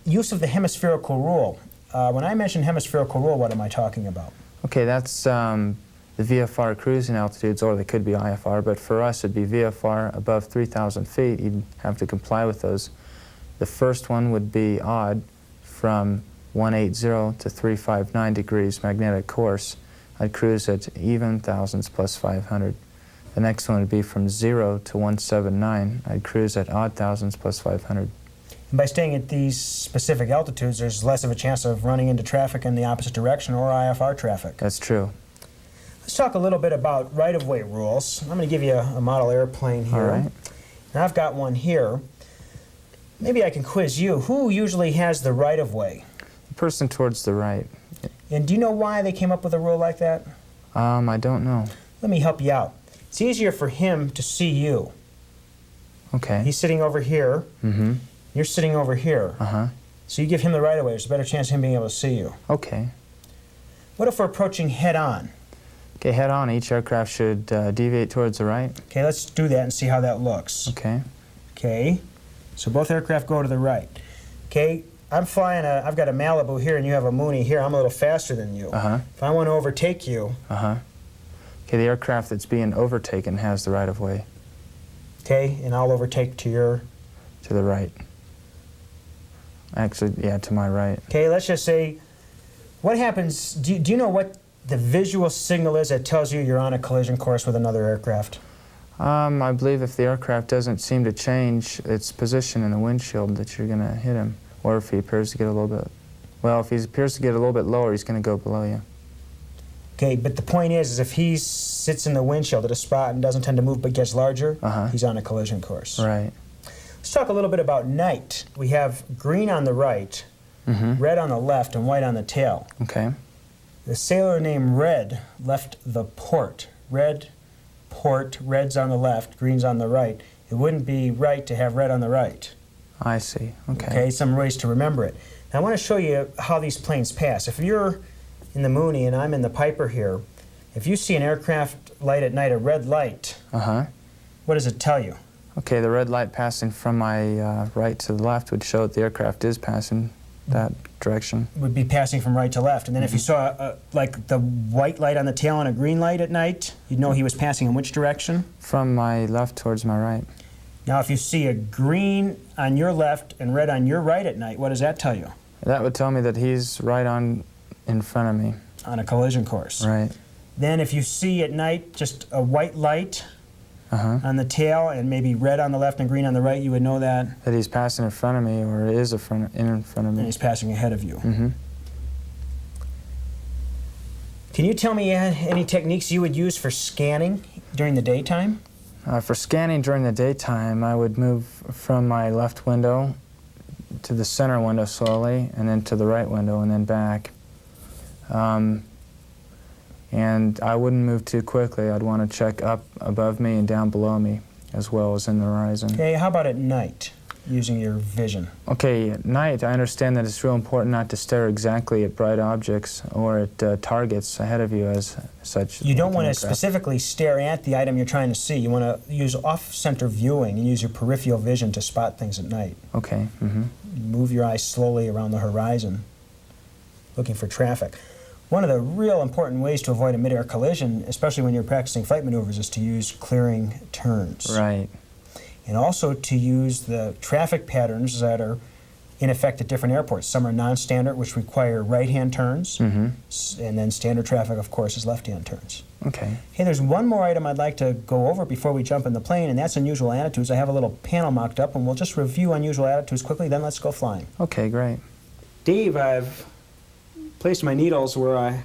Use of the hemispherical rule. When I mention hemispherical rule, what am I talking about? Okay, that's the VFR cruising altitudes, or they could be IFR, but for us it'd be VFR above 3,000 feet. You'd have to comply with those. The first one would be odd, from 180 to 359 degrees magnetic course. I'd cruise at even thousands plus 500. The next one would be from 0 to 179. I'd cruise at odd thousands plus 500. And by staying at these specific altitudes, there's less of a chance of running into traffic in the opposite direction or IFR traffic. That's true. Let's talk a little bit about right-of-way rules. I'm going to give you a model airplane here. All right. And I've got one here. Maybe I can quiz you. Who usually has the right-of-way? The person towards the right. And do you know why they came up with a rule like that? I don't know. Let me help you out. It's easier for him to see you. Okay. He's sitting over here. Mm-hmm. You're sitting over here. Uh-huh. So you give him the right-of-way. There's a better chance of him being able to see you. Okay. What if we're approaching head-on? Okay, head on. Each aircraft should deviate towards the right. Okay, let's do that and see how that looks. Okay. Okay, so both aircraft go to the right. Okay, I'm flying I've got a Malibu here and you have a Mooney here. I'm a little faster than you. Uh-huh. If I want to overtake you, Uh-huh. Okay, the aircraft that's being overtaken has the right-of-way okay, and I'll overtake to your... to the right. Actually, yeah, to my right. Okay, let's just say, what happens, do you know what the visual signal is that tells you you're on a collision course with another aircraft? I believe if the aircraft doesn't seem to change its position in the windshield that you're going to hit him. Or if he appears to get a little bit... Well, if he appears to get a little bit lower, he's going to go below you. Okay, but the point is if he sits in the windshield at a spot and doesn't tend to move but gets larger, he's on a collision course. Right. Let's talk a little bit about night. We have green on the right, red on the left, and white on the tail. Okay. The sailor named Red left the port. Red, port, red's on the left, green's on the right. It wouldn't be right to have red on the right. I see. Okay. Okay, some ways to remember it. Now I want to show you how these planes pass. If you're in the Mooney and I'm in the Piper here, if you see an aircraft light at night, a red light, Uh-huh. what does it tell you? Okay, the red light passing from my right to the left would show that the aircraft is passing that direction. Would be passing from right to left. And then if you saw like the white light on the tail and a green light at night, you'd know he was passing in which direction? From my left towards my right. Now if you see a green on your left and red on your right at night, what does that tell you? That would tell me that he's right on in front of me. On a collision course. Right. Then if you see at night just a white light on the tail and maybe red on the left and green on the right, you would know that. That he's passing in front of me, or is in front of And me. he's passing ahead of you. Mm-hmm. Can you tell me any techniques you would use for scanning during the daytime? For scanning during the daytime, I would move from my left window to the center window slowly, and then to the right window, and then back. And I wouldn't move too quickly. I'd want to check up above me and down below me, as well as in the horizon. Okay, how about at night, using your vision? Okay, at night, I understand that it's real important not to stare exactly at bright objects or at targets ahead of you as such. You don't like want to an aircraft. specifically stare at the item you're trying to see. You want to use off-center viewing and use your peripheral vision to spot things at night. Okay. Mm-hmm. Move your eyes slowly around the horizon, looking for traffic. One of the real important ways to avoid a mid-air collision, especially when you're practicing flight maneuvers, is to use clearing turns. Right. And also to use the traffic patterns that are in effect at different airports. Some are non-standard, which require right-hand turns, and then standard traffic, of course, is left-hand turns. Okay. Hey, there's one more item I'd like to go over before we jump in the plane, and that's unusual attitudes. I have a little panel mocked up, and we'll just review unusual attitudes quickly, then let's go flying. Okay, great. Dave, I've placed my needles where I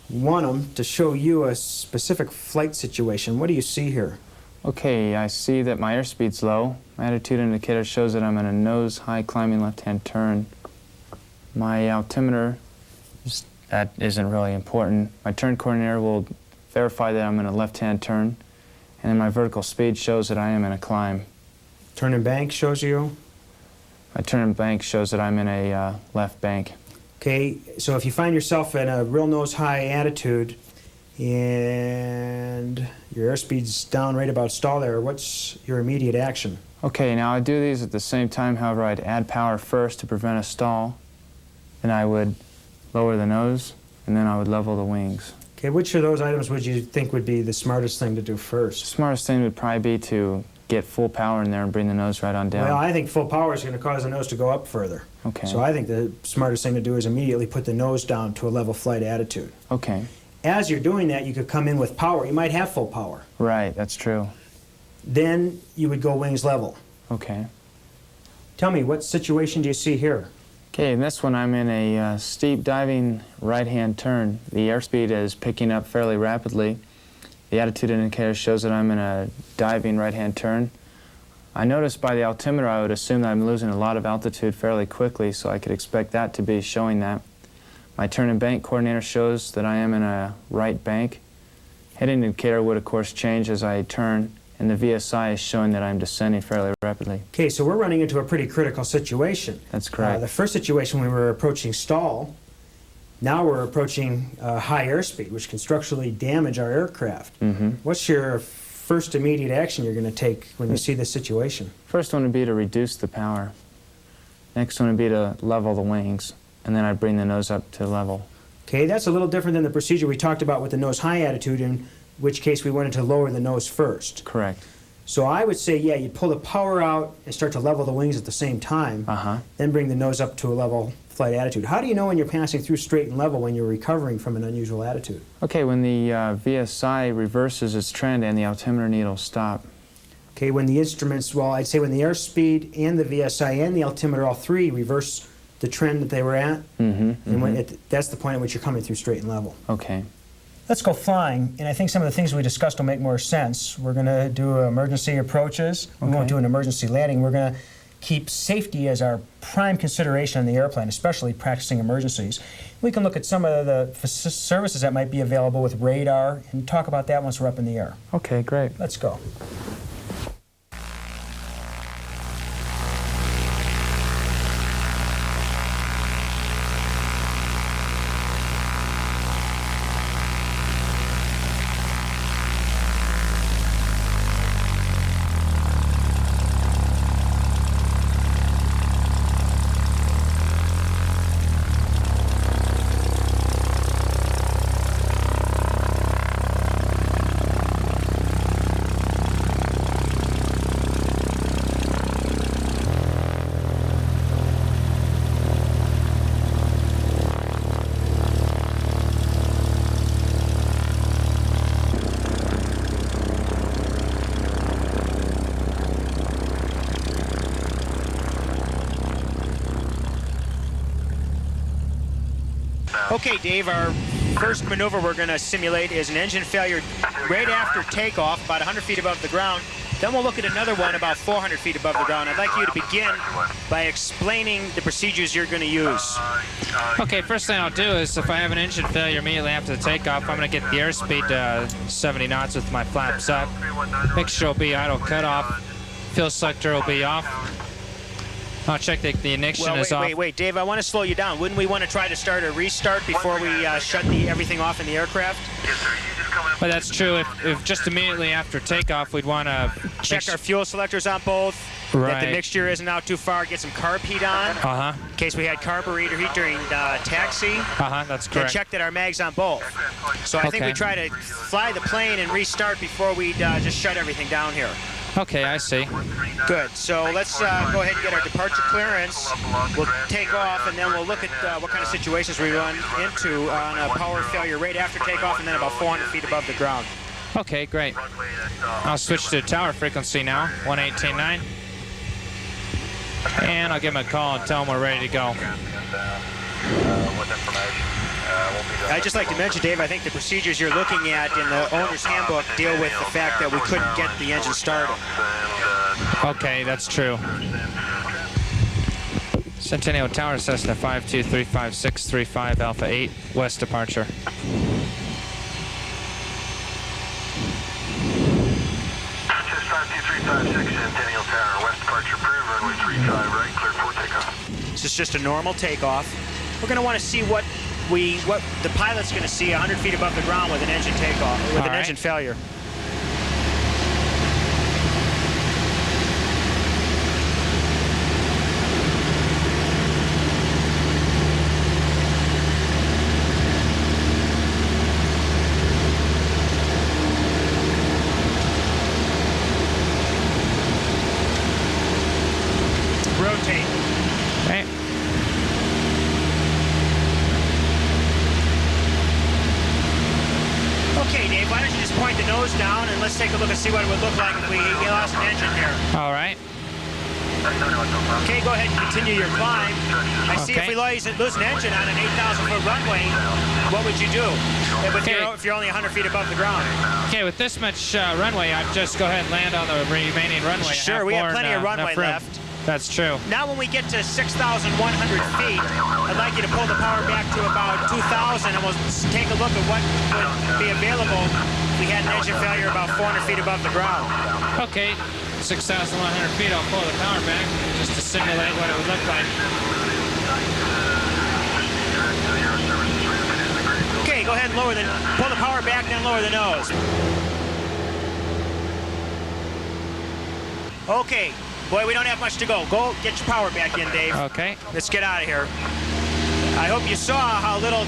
want them to show you a specific flight situation. What do you see here? Okay, I see that my airspeed's low. My attitude indicator shows that I'm in a nose-high climbing left-hand turn. My altimeter, that isn't really important. My turn coordinator will verify that I'm in a left-hand turn. And then my vertical speed shows that I am in a climb. Turn and bank shows you? My turn and bank shows that I'm in a left bank. Okay, so if you find yourself in a real nose-high attitude and your airspeed's down right about stall error, what's your immediate action? Okay, now I do these at the same time. However, I'd add power first to prevent a stall. Then I would lower the nose, and then I would level the wings. Okay, which of those items would you think would be the smartest thing to do The first? smartest thing would probably be to get full power in there and bring the nose right on down. Well, I think full power is going to cause the nose to go up further. Okay. So I think the smartest thing to do is immediately put the nose down to a level flight attitude. Okay. As you're doing that, you could come in with power. You might have full power. Right, that's true. Then you would go wings level. Okay. Tell me, what situation do you see here? Okay, in this one I'm in a steep diving right-hand turn. The airspeed is picking up fairly rapidly. The attitude indicator shows that I'm in a diving right-hand turn. I noticed by the altimeter I would assume that I'm losing a lot of altitude fairly quickly, so I could expect that to be showing that. My turn and bank coordinator shows that I am in a right bank. Head indicator would of course change as I turn, and the VSI is showing that I'm descending fairly rapidly. Okay, so we're running into a pretty critical situation. That's correct. The first situation we were approaching stall. Now we're approaching high airspeed, which can structurally damage our aircraft. What's your first immediate action you're going to take when you see this situation? First one would be to reduce the power. Next one would be to level the wings, and then I'd bring the nose up to level. Okay, that's a little different than the procedure we talked about with the nose high attitude, in which case we wanted to lower the nose first. Correct. So I would say, yeah, you'd pull the power out and start to level the wings at the same time, then bring the nose up to a level flight attitude. How do you know when you're passing through straight and level when you're recovering from an unusual attitude? Okay, when the VSI reverses its trend and the altimeter needles stop. Okay, when the instruments, well, I'd say when the airspeed and the VSI and the altimeter, all three, reverse the trend that they were at, and that's the point at which you're coming through straight and level. Okay. Let's go flying, and I think some of the things we discussed will make more sense. We're going to do emergency approaches. We won't do an emergency landing. We're going to keep safety as our prime consideration on the airplane, especially practicing emergencies. We can look at some of the services that might be available with radar and talk about that once we're up in the air. Okay, great. Let's go. Okay, Dave, our first maneuver we're going to simulate is an engine failure right after takeoff, about 100 feet above the ground. Then we'll look at another one about 400 feet above the ground. I'd like you to begin by explaining the procedures you're going to use. Okay, first thing I'll do is if I have an engine failure immediately after the takeoff, I'm going to get the airspeed to 70 knots with my flaps up. Mixture will be idle cutoff. Fuel selector will be off. I'll check the ignition is off. Wait, Dave, I want to slow you down. Wouldn't we want to try to start a restart before we shut everything off in the aircraft? But that's true. If just immediately after takeoff, we'd want to check our fuel selectors on both, that the mixture isn't out too far, get some carb heat on, in case we had carburetor heat during taxi. That's correct. And check that our mag's on both. So I think we try to fly the plane and restart before we just shut everything down here. Okay, I see. Good. So let's go ahead and get our departure clearance. We'll take off, and then we'll look at what kind of situations we run into on a power failure right after takeoff, and then about 400 feet above the ground. Okay, great. I'll switch to tower frequency now, 118.9. And I'll give him a call and tell him we're ready to go. I'd just like to mention, Dave, I think the procedures you're looking at in the owner's handbook deal with the fact that we couldn't get the engine started. Okay, that's true. Centennial Tower, Cessna 5235635 Alpha 8, west departure. Chest 52356 Centennial Tower, west departure approved, runway 35 right, cleared for takeoff. This is just a normal takeoff. We're going to want to see what the pilot's going to see 100 feet above the ground with an engine takeoff, with an engine failure. Rotate. Okay. Okay, Dave, why don't you just point the nose down and let's take a look and see what it would look like if we lost an engine here. All right. Okay, go ahead and continue your climb. I see if we lose an engine on an 8,000-foot runway, what would you do? If you're only 100 feet above the ground. Okay, with this much runway, I'd just go ahead and land on the remaining runway. Sure, we have plenty of runway left. That's true. Now when we get to 6,100 feet, I'd like you to pull the power back to about 2,000 and we'll take a look at what would be available if we had an engine failure about 400 feet above the ground. Okay, 6,100 feet, I'll pull the power back just to simulate what it would look like. Okay, go ahead and pull the power back, then lower the nose. Okay. Boy, we don't have much to go. Go get your power back in, Dave. Okay. Let's get out of here. I hope you saw how little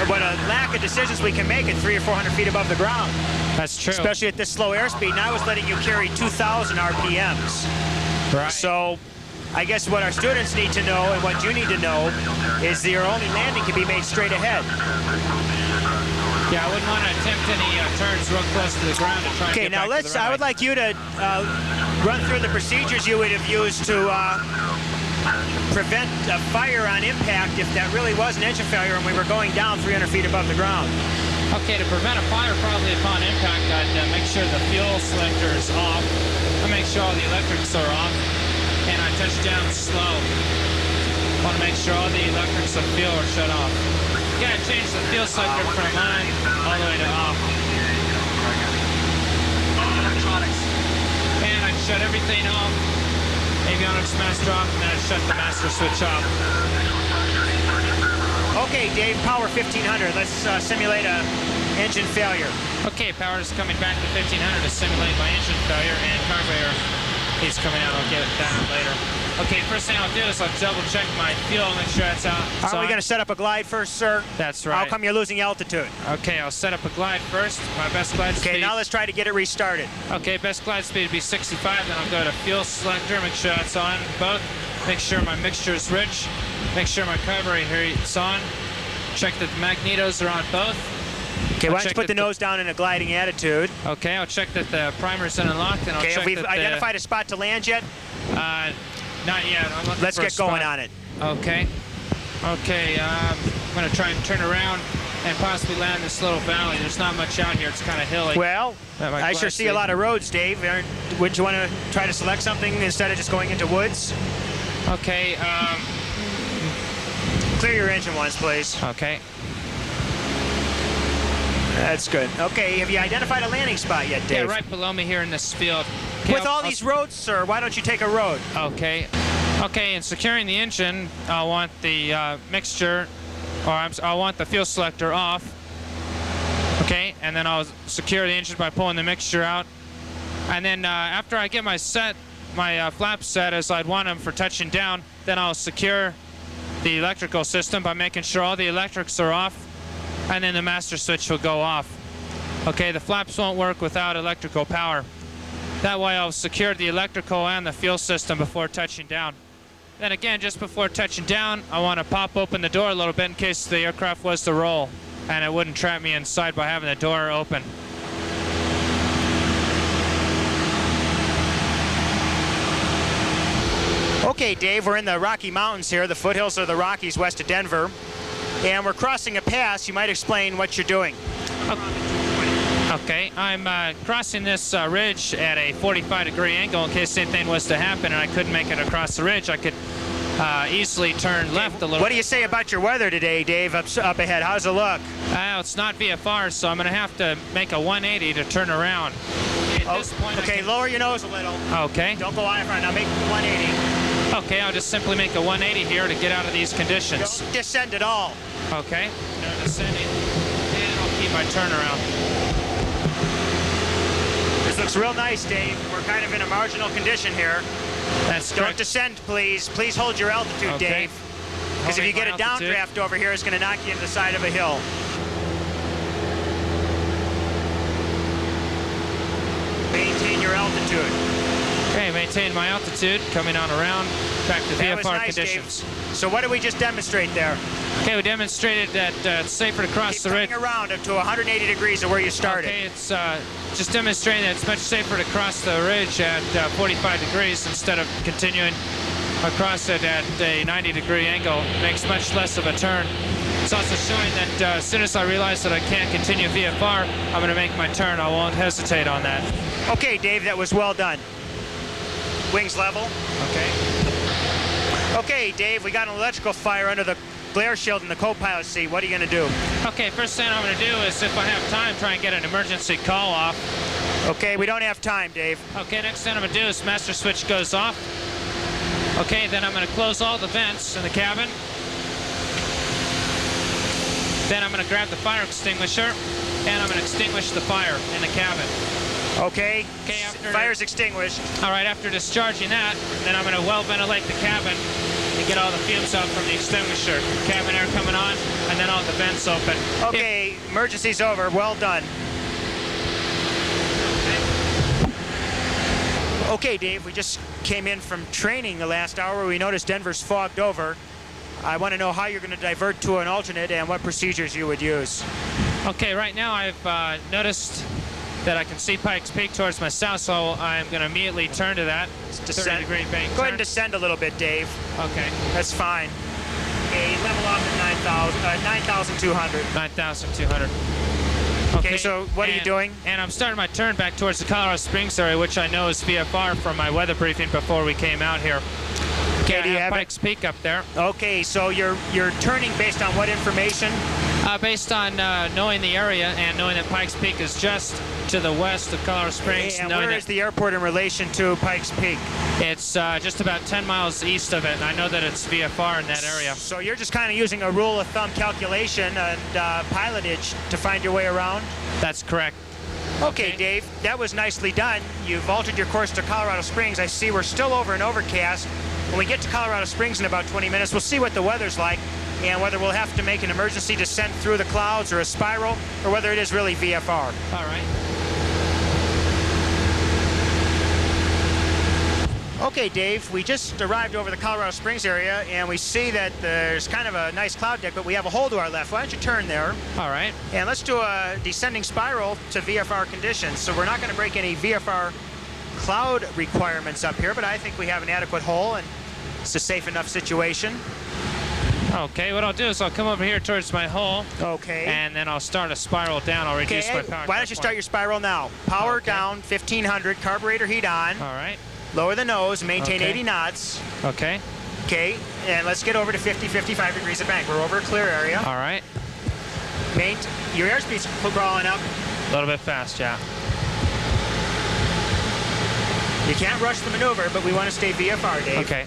what a lack of decisions we can make at 300 or 400 feet above the ground. That's true. Especially at this slow airspeed. And I was letting you carry 2,000 RPMs. Right. So I guess what our students need to know and what you need to know is that your only landing can be made straight ahead. Yeah, I wouldn't want to attempt any turns real close to the ground to try and get now back to the runway. I would like you to run through the procedures you would have used to prevent a fire on impact if that really was an engine failure and we were going down 300 feet above the ground. Okay, to prevent a fire probably upon impact, I'd make sure the fuel selector is off. I make sure all the electrics are off, and I touch down slow. I want to make sure all the electrics and fuel are shut off. You gotta change the fuel selector from on all the way to off. And I'd shut everything off. Avionics master off, and then I'd shut the master switch off. Okay, Dave, power 1500. Let's simulate a engine failure. Okay, power is coming back to 1500 to simulate my engine failure, and carburetor is coming out. I'll get that out later. Okay, first thing I'll do is I'll double check my fuel, make sure it's out. Are we going to set up a glide first, sir? That's right. How come you're losing altitude? Okay, I'll set up a glide first. My best glide speed. Okay, now let's try to get it restarted. Okay, best glide speed would be 65. Then I'll go to fuel selector, make sure that's on both. Make sure my mixture is rich. Make sure my carburetor is on. Check that the magnetos are on both. Okay, why don't you put the nose down in a gliding attitude? Okay, I'll check that the primer's unlocked, and I'll check have we that identified a spot to land yet? Not yet. Let's get going on it. Okay. Okay, I'm going to try and turn around and possibly land this little valley. There's not much out here. It's kind of hilly. Well, I sure see a lot of roads, Dave. Wouldn't you want to try to select something instead of just going into woods? Okay, Clear your engine once, please. Okay. That's good. Okay, have you identified a landing spot yet, Dave? Yeah, right below me here in this field. Okay, With all these roads, sir, why don't you take a road? Okay. Okay, in securing the engine, I want the mixture, or I want the fuel selector off. Okay, and then I'll secure the engine by pulling the mixture out. And then after I get my flaps set as I'd want them for touching down, then I'll secure the electrical system by making sure all the electrics are off, and then the master switch will go off. Okay, the flaps won't work without electrical power. That way I'll secure the electrical and the fuel system before touching down. Then again, just before touching down, I want to pop open the door a little bit in case the aircraft was to roll, and it wouldn't trap me inside by having the door open. Okay, Dave, we're in the Rocky Mountains here, the foothills of the Rockies west of Denver, and we're crossing a pass. You might explain what you're doing. Okay, I'm crossing this ridge at a 45-degree angle in case anything was to happen and I couldn't make it across the ridge. I could easily turn left a little. What do you say about your weather today, Dave, up ahead? How's it look? It's not VFR, so I'm going to have to make a 180 to turn around. At this point, okay, lower your nose a little. Okay. Don't go on in front. Now make the 180. Okay, I'll just simply make a 180 here to get out of these conditions. Don't descend at all. Okay. No descending. And I'll keep my turnaround. This looks real nice, Dave. We're kind of in a marginal condition here. That's Don't correct. descend, please. Please hold your altitude, Okay. Dave. Because if you get a downdraft over here, it's going to knock you into the side of a hill. Maintain your altitude. Okay, maintain my altitude, coming on around, back to That was VFR nice, conditions. Dave. So what did we just demonstrate there? Okay, we demonstrated that it's safer to cross Keep the ridge. turning around up to 180 degrees of where you started. Okay, it's just demonstrating that it's much safer to cross the ridge at 45 degrees instead of continuing across it at a 90-degree angle. It makes much less of a turn. It's also showing that as soon as I realize that I can't continue VFR, I'm going to make my turn. I won't hesitate on that. Okay, Dave, that was well done. Wings level. Okay. Okay, Dave, we got an electrical fire under the glare shield in the co-pilot seat. What are you going to do? Okay, first thing I'm going to do is, if I have time, try and get an emergency call off. Okay, we don't have time, Dave. Okay, next thing I'm going to do is master switch goes off. Okay, then I'm going to close all the vents in the cabin. Then I'm going to grab the fire extinguisher, and I'm going to extinguish the fire in the cabin. Okay, after fire's extinguished. All right, after discharging that, then I'm going to well ventilate the cabin and get all the fumes out from the extinguisher. Cabin air coming on, and then all the vents open. Okay, emergency's over. Well done. Okay, Dave, we just came in from training the last hour. We noticed Denver's fogged over. I want to know how you're going to divert to an alternate and what procedures you would use. Okay, right now I've noticed that I can see Pikes Peak towards my south, so I'm going to immediately turn to that. 30-degree bank Go ahead and turn. descend a little bit, Dave. Okay. That's fine. Okay, level off at 9,200. 9,200. Okay, so what are you doing? And I'm starting my turn back towards the Colorado Springs area, which I know is VFR from my weather briefing before we came out here. Okay, do you I have have it? Pikes Peak up there. Okay, so you're turning based on what information? Based on knowing the area and knowing that Pikes Peak is just to the west of Colorado Springs. And knowing where that is the airport in relation to Pikes Peak? it's just about 10 miles east of it, and I know that it's VFR in that area. So you're just kind of using a rule of thumb calculation and pilotage to find your way around? That's correct. Okay, Dave, that was nicely done. You've altered your course to Colorado Springs. I see we're still over an overcast. When we get to Colorado Springs in about 20 minutes, we'll see what the weather's like and whether we'll have to make an emergency descent through the clouds or a spiral, or whether it is really VFR. All right. Okay, Dave, we just arrived over the Colorado Springs area, and we see that there's kind of a nice cloud deck, but we have a hole to our left. Why don't you turn there? All right. And let's do a descending spiral to VFR conditions. So we're not going to break any VFR cloud requirements up here, but I think we have an adequate hole, and it's a safe enough situation. Okay, what I'll do is I'll come over here towards my hole. Okay. And then I'll start a spiral down. I'll reduce my power. Why don't you start your spiral now? Power Okay. down, 1500, carburetor heat on. All right. Lower the nose, maintain Okay. 80 knots. Okay. Okay, and let's get over to 50, 55 degrees of bank. We're over a clear area. All right. Your airspeed's crawling up. A little bit fast, yeah. You can't rush the maneuver, but we want to stay VFR, Dave. Okay.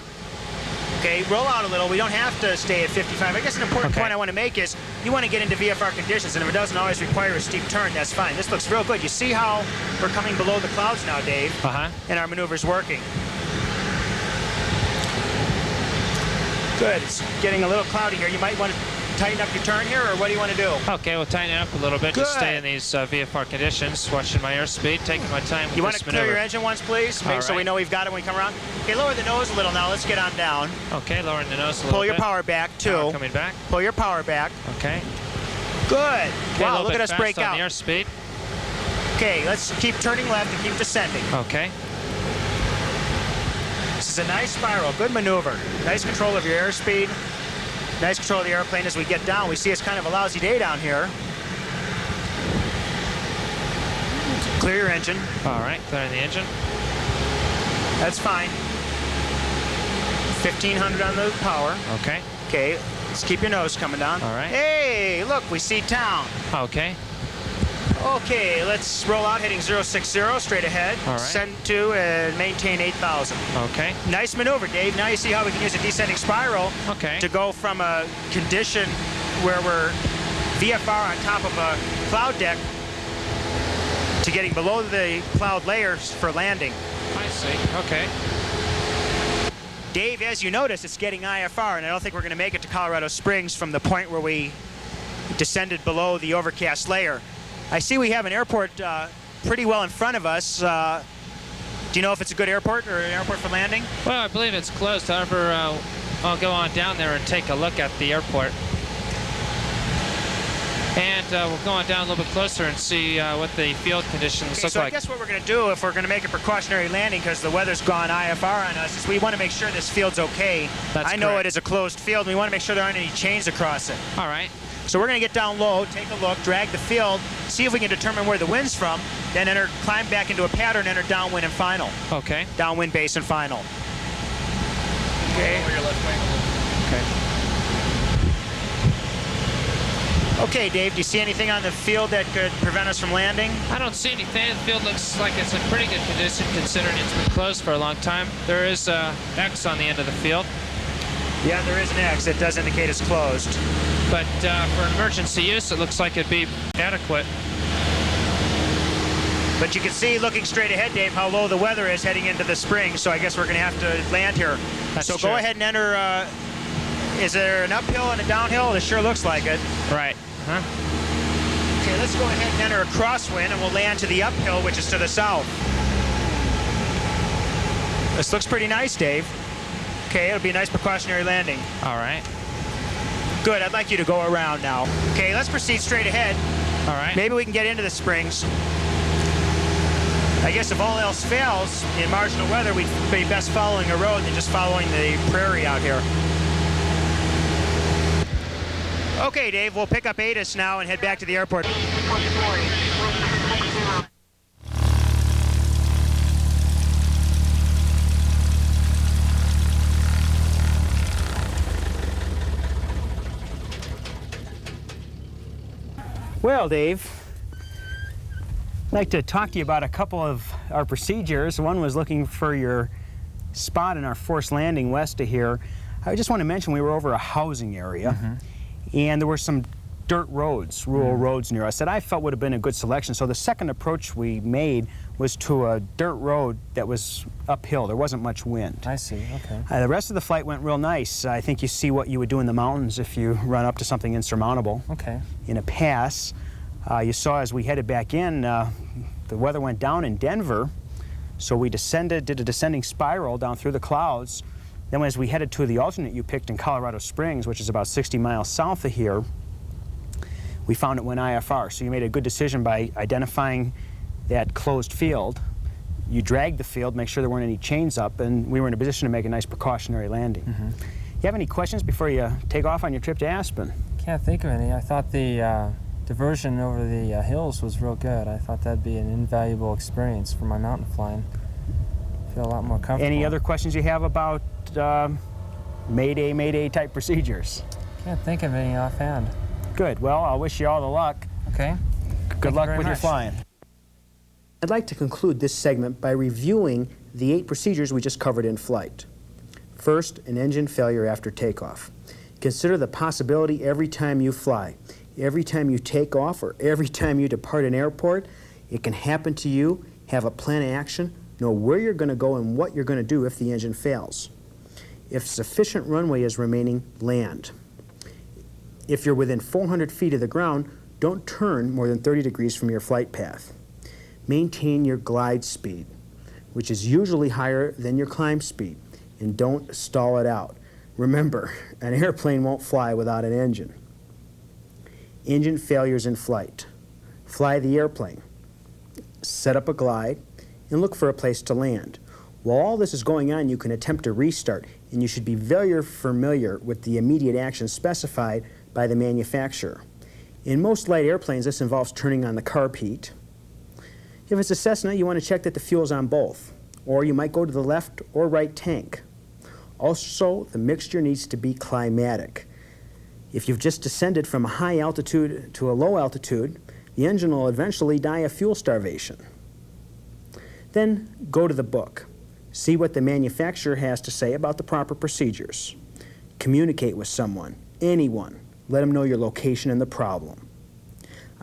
Okay, roll out a little. We don't have to stay at 55. I guess an important Okay. point I want to make is you want to get into VFR conditions, and if it doesn't always require a steep turn, that's fine. This looks real good. You see how we're coming below the clouds now, Dave, Uh-huh. and our maneuver's working. Good. It's getting a little cloudy here. You might want to tighten up your turn here, or what do you want to do? Okay, we'll tighten it up a little bit. Just Good. stay in these VFR conditions, watching my airspeed, taking my time with You want this to clear maneuver. your engine once, please? All So we right. know we've got it when we come around. Okay, lower the nose a little now. Let's get on down. Okay, lowering the nose a little Pull your bit. power back, Power too. coming back. Pull your power back. Okay. Good. Okay, a Wow, little look bit at us fast break on out. the airspeed. Okay, let's keep turning left and keep descending. Okay. This is a nice spiral, good maneuver. Nice control of your airspeed. Nice control of the airplane as we get down. We see it's kind of a lousy day down here. Clear your engine. All right, clearing the engine. That's fine. 1500 on the power. Okay. Okay, let's keep your nose coming down. All right. Hey, look, we see town. Okay. Okay, let's roll out heading 060 straight ahead. All right. Send to and maintain 8,000. Okay. Nice maneuver, Dave. Now you see how we can use a descending spiral Okay. to go from a condition where we're VFR on top of a cloud deck to getting below the cloud layers for landing. I see. Okay. Dave, as you notice, it's getting IFR, and I don't think we're going to make it to Colorado Springs from the point where we descended below the overcast layer. I see we have an airport pretty well in front of us. Do you know if it's a good airport or an airport for landing? Well, I believe it's closed. However, I'll go on down there and take a look at the airport. And we'll go on down a little bit closer and see what the field conditions look so like. I guess what we're going to do, if we're going to make a precautionary landing because the weather's gone IFR on us, is we want to make sure this field's okay. That's I know correct. it is a closed field, and we want to make sure there aren't any chains across it. All right. So we're going to get down low, take a look, drag the field, see if we can determine where the wind's from, then climb back into a pattern, enter downwind and final. Okay. Downwind base and final. Okay. Over your left wing. Okay. Okay, Dave, do you see anything on the field that could prevent us from landing? I don't see anything. The field looks like it's in pretty good condition considering it's been closed for a long time. There is a X on the end of the field. Yeah, there is an X. It does indicate it's closed. But for emergency use, it looks like it'd be adequate. But you can see, looking straight ahead, Dave, how low the weather is heading into the spring, so I guess we're going to have to land here. That's so true. go ahead and enter, is there an uphill and a downhill? It sure looks like it. Right. Huh? Okay, let's go ahead and enter a crosswind, and we'll land to the uphill, which is to the south. This looks pretty nice, Dave. Okay, it'll be a nice precautionary landing. All right. Good, I'd like you to go around now. Okay, let's proceed straight ahead. All right. Maybe we can get into the springs. I guess if all else fails, in marginal weather, we'd be best following a road than just following the prairie out here. Okay, Dave, we'll pick up ATIS now and head back to the airport. Well, Dave, I'd like to talk to you about a couple of our procedures. One was looking for your spot in our forced landing west of here. I just want to mention we were over a housing area, and there were some dirt roads, rural roads near us that I felt would have been a good selection. So the second approach we made was to a dirt road that was uphill. There wasn't much wind. I see, okay. The rest of the flight went real nice. I think you see what you would do in the mountains if you run up to something insurmountable. Okay. In a pass. You saw as we headed back in, the weather went down in Denver, so we did a descending spiral down through the clouds. Then as we headed to the alternate you picked in Colorado Springs, which is about 60 miles south of here, we found it went IFR. So you made a good decision by identifying that closed field. You dragged the field, make sure there weren't any chains up, and we were in a position to make a nice precautionary landing. You have any questions before you take off on your trip to Aspen? Can't think of any. I thought the diversion over the hills was real good. I thought that'd be an invaluable experience for my mountain flying. Feel a lot more comfortable. Any other questions you have about Mayday type procedures? Can't think of any offhand. Good. Well, I'll wish you all the luck. Okay. Good luck very with your much. flying. I'd like to conclude this segment by reviewing the 8 procedures we just covered in flight. First, an engine failure after takeoff. Consider the possibility every time you fly. Every time you take off or every time you depart an airport, it can happen to you. Have a plan of action. Know where you're going to go and what you're going to do if the engine fails. If sufficient runway is remaining, land. If you're within 400 feet of the ground, don't turn more than 30 degrees from your flight path. Maintain your glide speed, which is usually higher than your climb speed, and don't stall it out. Remember, an airplane won't fly without an engine. Engine failures in flight. Fly the airplane. Set up a glide and look for a place to land. While all this is going on, you can attempt to restart, and you should be very familiar with the immediate action specified by the manufacturer. In most light airplanes, this involves turning on the carb heat. If it's a Cessna, you want to check that the fuel's on both, or you might go to the left or right tank. Also, the mixture needs to be climatic. If you've just descended from a high altitude to a low altitude, the engine will eventually die of fuel starvation. Then go to the book. See what the manufacturer has to say about the proper procedures. Communicate with someone, anyone. Let them know your location and the problem.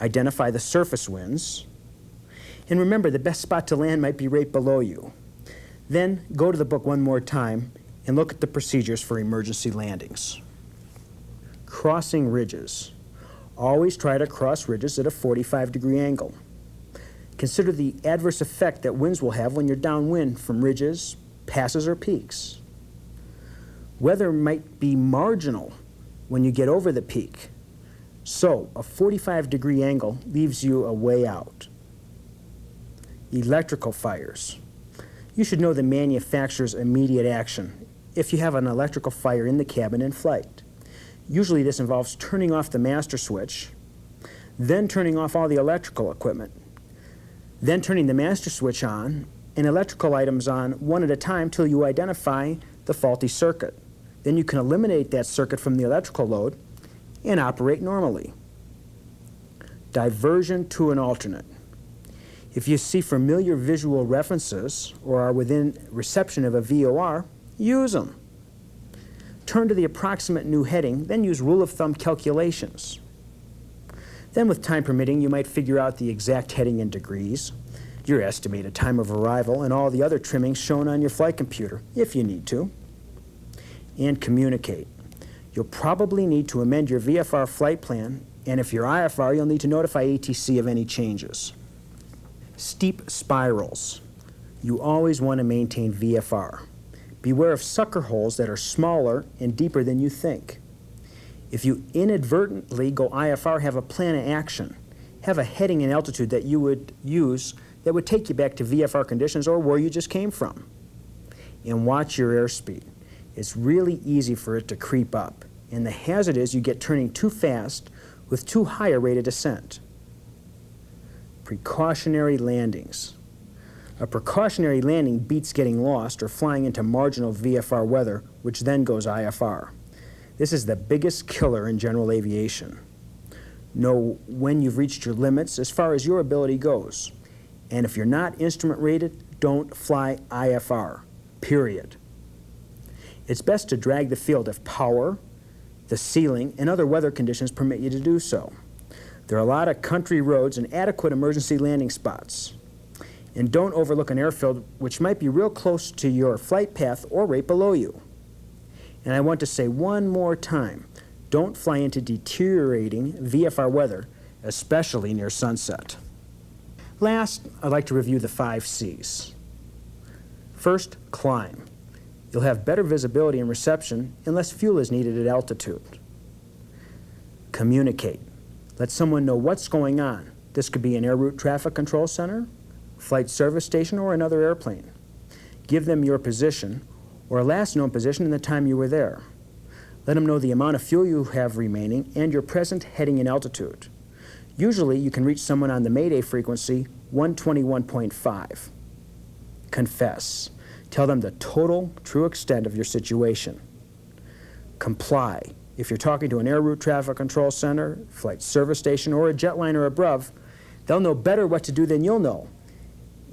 Identify the surface winds. And remember, the best spot to land might be right below you. Then go to the book one more time and look at the procedures for emergency landings. Crossing ridges. Always try to cross ridges at a 45-degree angle. Consider the adverse effect that winds will have when you're downwind from ridges, passes, or peaks. Weather might be marginal when you get over the peak, so a 45-degree angle leaves you a way out. Electrical fires. You should know the manufacturer's immediate action if you have an electrical fire in the cabin in flight. Usually this involves turning off the master switch, then turning off all the electrical equipment, then turning the master switch on and electrical items on one at a time till you identify the faulty circuit. Then you can eliminate that circuit from the electrical load and operate normally. Diversion to an alternate. If you see familiar visual references or are within reception of a VOR, use them. Turn to the approximate new heading, then use rule of thumb calculations. Then, with time permitting, you might figure out the exact heading in degrees, your estimated time of arrival, and all the other trimmings shown on your flight computer, if you need to. And communicate. You'll probably need to amend your VFR flight plan, and if you're IFR, you'll need to notify ATC of any changes. Steep spirals. You always want to maintain VFR. Beware of sucker holes that are smaller and deeper than you think. If you inadvertently go IFR, have a plan of action. Have a heading and altitude that you would use that would take you back to VFR conditions or where you just came from. And watch your airspeed. It's really easy for it to creep up. And the hazard is you get turning too fast with too high a rate of descent. Precautionary landings. A precautionary landing beats getting lost or flying into marginal VFR weather, which then goes IFR. This is the biggest killer in general aviation. Know when you've reached your limits as far as your ability goes. And if you're not instrument rated, don't fly IFR, period. It's best to drag the field if power, the ceiling, and other weather conditions permit you to do so. There are a lot of country roads and adequate emergency landing spots. And don't overlook an airfield which might be real close to your flight path or right below you. And I want to say one more time, don't fly into deteriorating VFR weather, especially near sunset. Last, I'd like to review the 5 C's. First, climb. You'll have better visibility and reception and less fuel is needed at altitude. Communicate. Let someone know what's going on. This could be an air route traffic control center, flight service station, or another airplane. Give them your position or a last known position and the time you were there. Let them know the amount of fuel you have remaining and your present heading and altitude. Usually you can reach someone on the Mayday frequency 121.5. Confess. Tell them the total, true extent of your situation. Comply. If you're talking to an air route traffic control center, flight service station, or a jetliner above, they'll know better what to do than you'll know.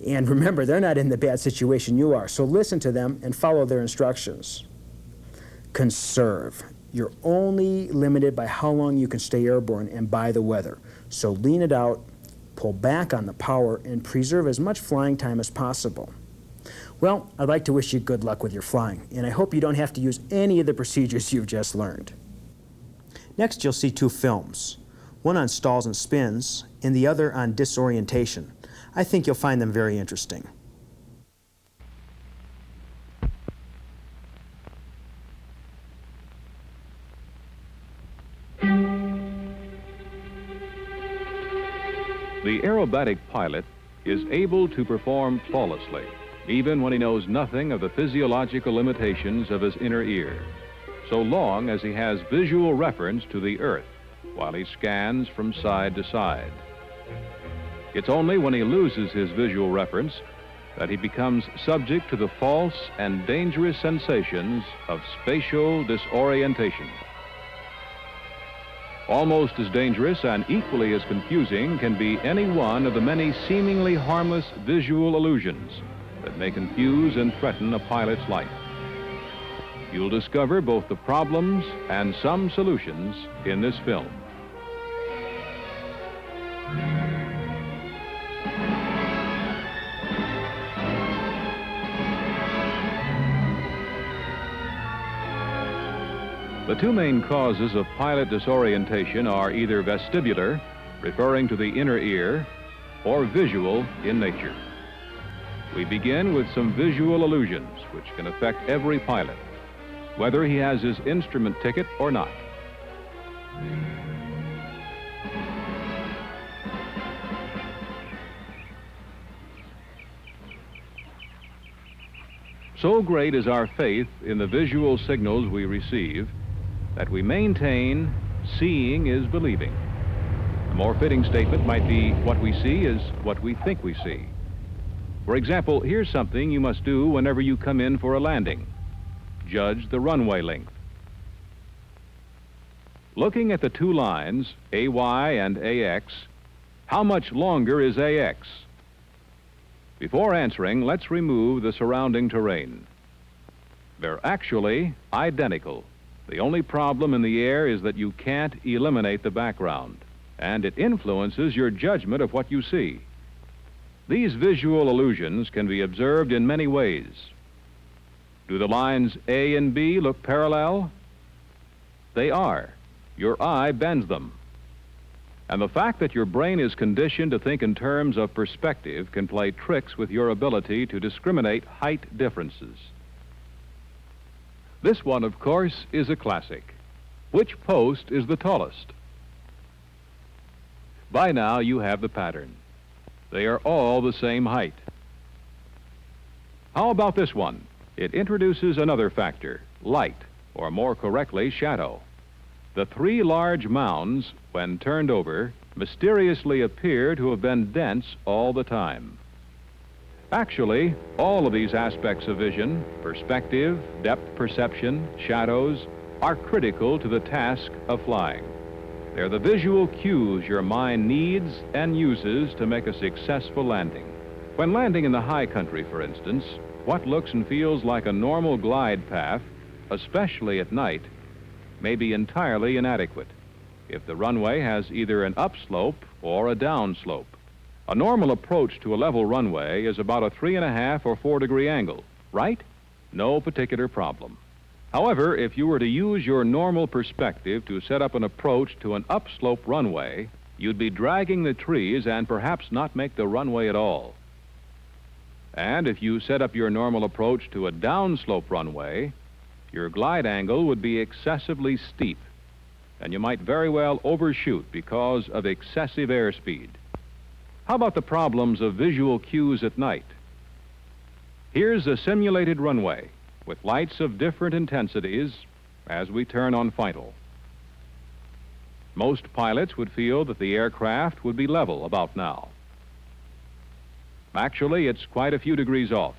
And remember, they're not in the bad situation you are, so listen to them and follow their instructions. Conserve. You're only limited by how long you can stay airborne and by the weather. So lean it out, pull back on the power, and preserve as much flying time as possible. Well, I'd like to wish you good luck with your flying, and I hope you don't have to use any of the procedures you've just learned. Next, you'll see 2 films, one on stalls and spins, and the other on disorientation. I think you'll find them very interesting. The aerobatic pilot is able to perform flawlessly even when he knows nothing of the physiological limitations of his inner ear, so long as he has visual reference to the earth while he scans from side to side. It's only when he loses his visual reference that he becomes subject to the false and dangerous sensations of spatial disorientation. Almost as dangerous and equally as confusing can be any one of the many seemingly harmless visual illusions that may confuse and threaten a pilot's life. You'll discover both the problems and some solutions in this film. The two main causes of pilot disorientation are either vestibular, referring to the inner ear, or visual in nature. We begin with some visual illusions which can affect every pilot, whether he has his instrument ticket or not. So great is our faith in the visual signals we receive that we maintain seeing is believing. A more fitting statement might be what we see is what we think we see. For example, here's something you must do whenever you come in for a landing. Judge the runway length. Looking at the two lines, AY and AX, how much longer is AX? Before answering, let's remove the surrounding terrain. They're actually identical. The only problem in the air is that you can't eliminate the background, and it influences your judgment of what you see. These visual illusions can be observed in many ways. Do the lines A and B look parallel? They are. Your eye bends them. And the fact that your brain is conditioned to think in terms of perspective can play tricks with your ability to discriminate height differences. This one, of course, is a classic. Which post is the tallest? By now, you have the pattern. They are all the same height. How about this one? It introduces another factor, light, or more correctly, shadow. The three large mounds, when turned over, mysteriously appear to have been dense all the time. Actually, all of these aspects of vision, perspective, depth perception, shadows, are critical to the task of flying. They're the visual cues your mind needs and uses to make a successful landing. When landing in the high country, for instance, what looks and feels like a normal glide path, especially at night, may be entirely inadequate if the runway has either an upslope or a downslope. A normal approach to a level runway is about a 3.5 or 4 degree angle, right? No particular problem. However, if you were to use your normal perspective to set up an approach to an upslope runway, you'd be dragging the trees and perhaps not make the runway at all. And if you set up your normal approach to a downslope runway, your glide angle would be excessively steep, and you might very well overshoot because of excessive airspeed. How about the problems of visual cues at night? Here's a simulated runway with lights of different intensities as we turn on final. Most pilots would feel that the aircraft would be level about now. Actually, it's quite a few degrees off,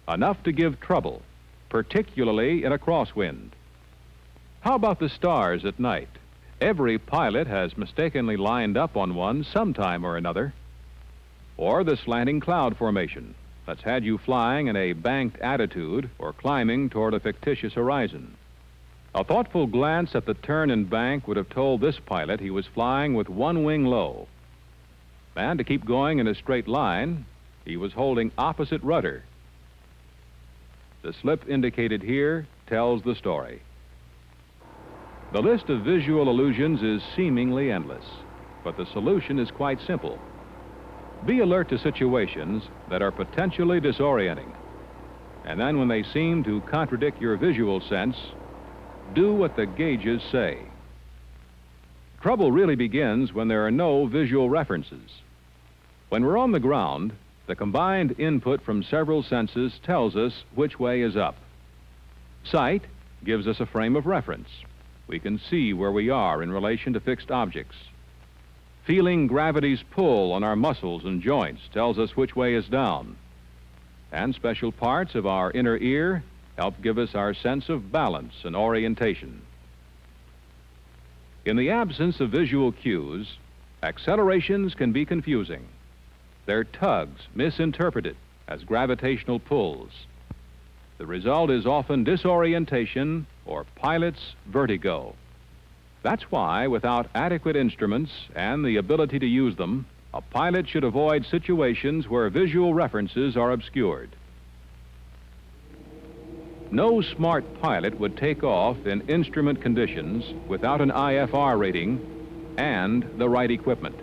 enough to give trouble, particularly in a crosswind. How about the stars at night? Every pilot has mistakenly lined up on one sometime or another. Or the slanting cloud formation that's had you flying in a banked attitude or climbing toward a fictitious horizon. A thoughtful glance at the turn and bank would have told this pilot he was flying with one wing low. And to keep going in a straight line, he was holding opposite rudder. The slip indicated here tells the story. The list of visual illusions is seemingly endless, but the solution is quite simple. Be alert to situations that are potentially disorienting, and then when they seem to contradict your visual sense, do what the gauges say. Trouble really begins when there are no visual references. When we're on the ground, The combined input from several senses tells us which way is up. Sight gives us a frame of reference. We can see where we are in relation to fixed objects. Feeling gravity's pull on our muscles and joints tells us which way is down. And special parts of our inner ear help give us our sense of balance and orientation. In the absence of visual cues, accelerations can be confusing. Their tugs misinterpreted as gravitational pulls. The result is often disorientation or pilot's vertigo. That's why, without adequate instruments and the ability to use them, a pilot should avoid situations where visual references are obscured. No smart pilot would take off in instrument conditions without an IFR rating and the right equipment.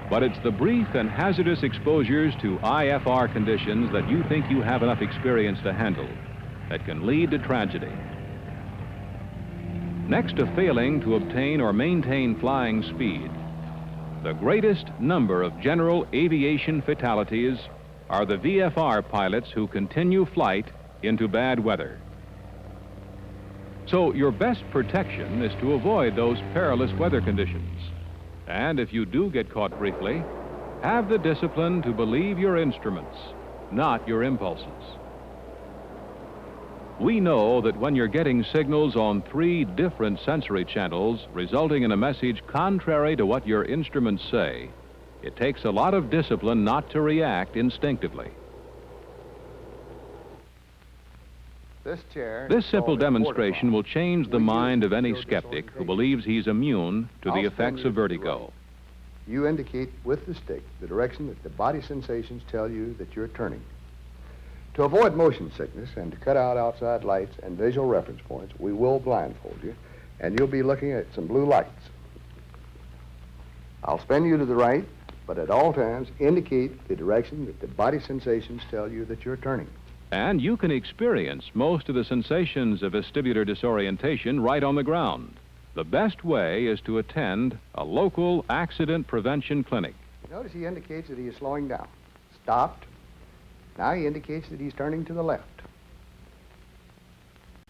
But it's the brief and hazardous exposures to IFR conditions that you think you have enough experience to handle that can lead to tragedy. Next to failing to obtain or maintain flying speed, the greatest number of general aviation fatalities are the VFR pilots who continue flight into bad weather. So your best protection is to avoid those perilous weather conditions. And if you do get caught briefly, have the discipline to believe your instruments, not your impulses. We know that when you're getting signals on 3 different sensory channels resulting in a message contrary to what your instruments say, it takes a lot of discipline not to react instinctively. This simple demonstration will change the mind of any skeptic who believes he's immune to the effects of vertigo. You indicate with the stick the direction that the body sensations tell you that you're turning. To avoid motion sickness and to cut out outside lights and visual reference points, we will blindfold you, and you'll be looking at some blue lights. I'll spin you to the right, but at all times indicate the direction that the body sensations tell you that you're turning. And you can experience most of the sensations of vestibular disorientation right on the ground. The best way is to attend a local accident prevention clinic. Notice he indicates that he is slowing down. Stopped. Now he indicates that he's turning to the left.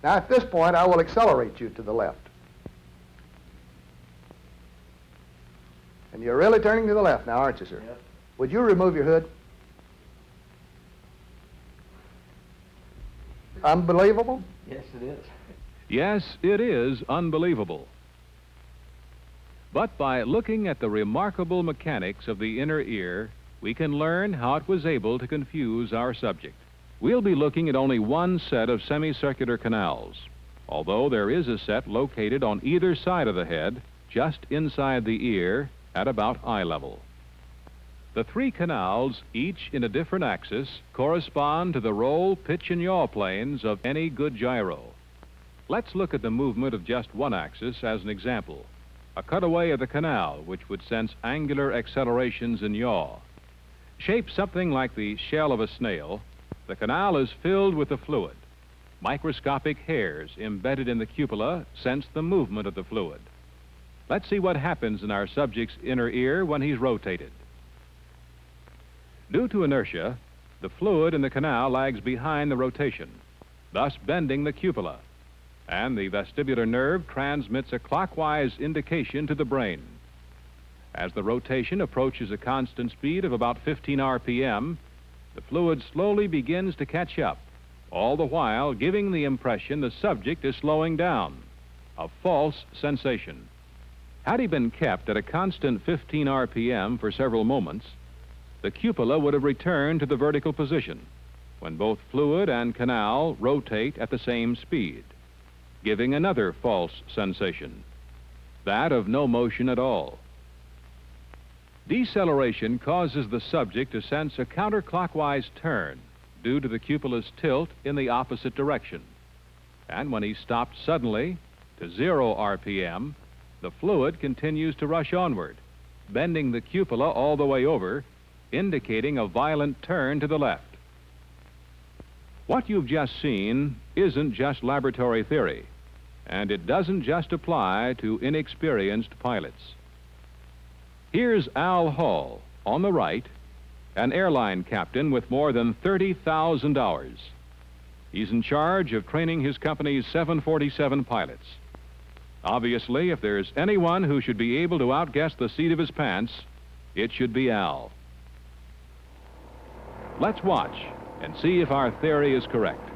Now at this point, I will accelerate you to the left. And you're really turning to the left now, aren't you, sir? Yes. Would you remove your hood? Unbelievable? Yes, it is. Yes, it is unbelievable. But by looking at the remarkable mechanics of the inner ear, we can learn how it was able to confuse our subject. We'll be looking at only one set of semicircular canals, although there is a set located on either side of the head, just inside the ear, at about eye level. The 3 canals, each in a different axis, correspond to the roll, pitch, and yaw planes of any good gyro. Let's look at the movement of just one axis as an example. A cutaway of the canal, which would sense angular accelerations in yaw. Shaped something like the shell of a snail, the canal is filled with the fluid. Microscopic hairs embedded in the cupula sense the movement of the fluid. Let's see what happens in our subject's inner ear when he's rotated. Due to inertia, the fluid in the canal lags behind the rotation, thus bending the cupula, and the vestibular nerve transmits a clockwise indication to the brain. As the rotation approaches a constant speed of about 15 RPM, the fluid slowly begins to catch up, all the while giving the impression the subject is slowing down, a false sensation. Had he been kept at a constant 15 RPM for several moments, the cupula would have returned to the vertical position when both fluid and canal rotate at the same speed, giving another false sensation, that of no motion at all. Deceleration causes the subject to sense a counterclockwise turn due to the cupula's tilt in the opposite direction. And when he stopped suddenly to 0 RPM, the fluid continues to rush onward, bending the cupula all the way over, indicating a violent turn to the left. What you've just seen isn't just laboratory theory, and it doesn't just apply to inexperienced pilots. Here's Al Hall On the right, an airline captain with more than $30,000. He's in charge of training his company's 747 pilots. Obviously, if there's anyone who should be able to outguess the seat of his pants, it should be Al. Let's watch and see if our theory is correct.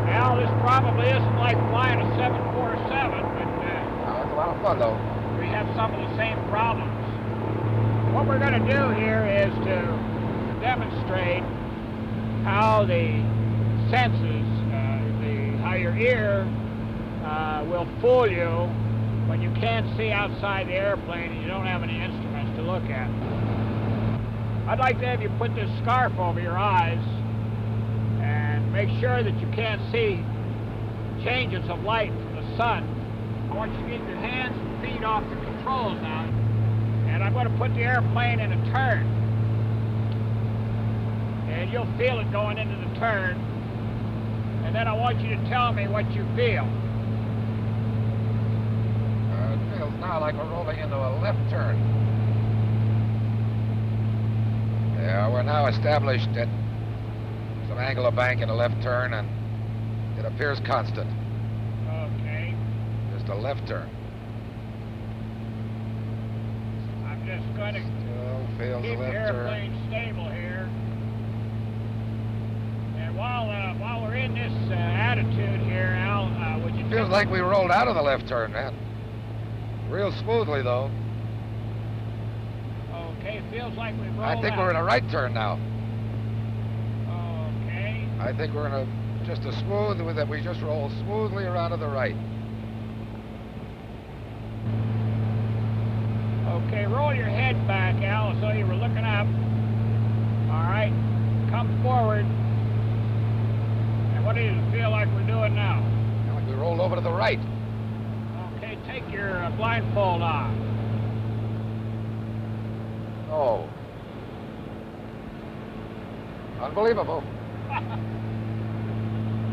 Al, this probably isn't like flying a 747, but It's a lot of fun, though. we have some of the same problems. What we're going to do here is to demonstrate how the senses, how your ear will fool you when you can't see outside the airplane and you don't have any instruments to look at. I'd like to have you put this scarf over your eyes and make sure that you can't see changes of light from the sun. I want you to get your hands and feet off the controls now, and I'm going to put the airplane in a turn. And you'll feel it going into the turn, and then I want you to tell me what you feel. It feels now like we're rolling into a left turn. Yeah, we're now established at some angle of bank in a left turn, and it appears constant. Okay. Just a left turn. I'm just going to Still feels keep a the left airplane turn. stable here. And while we're in this attitude here, Al, would you Feels like we rolled out of the left turn, man. Real smoothly, though. Okay, feels like we rolled I think out. we're in a right turn now. Okay. I think we're in just a smooth, that we just roll smoothly around to the right. Okay, roll your head back, Al, as though you were looking up. All right, come forward. And what do you feel like we're doing now? Like we rolled over to the right. Okay, take your blindfold off. Oh. Unbelievable.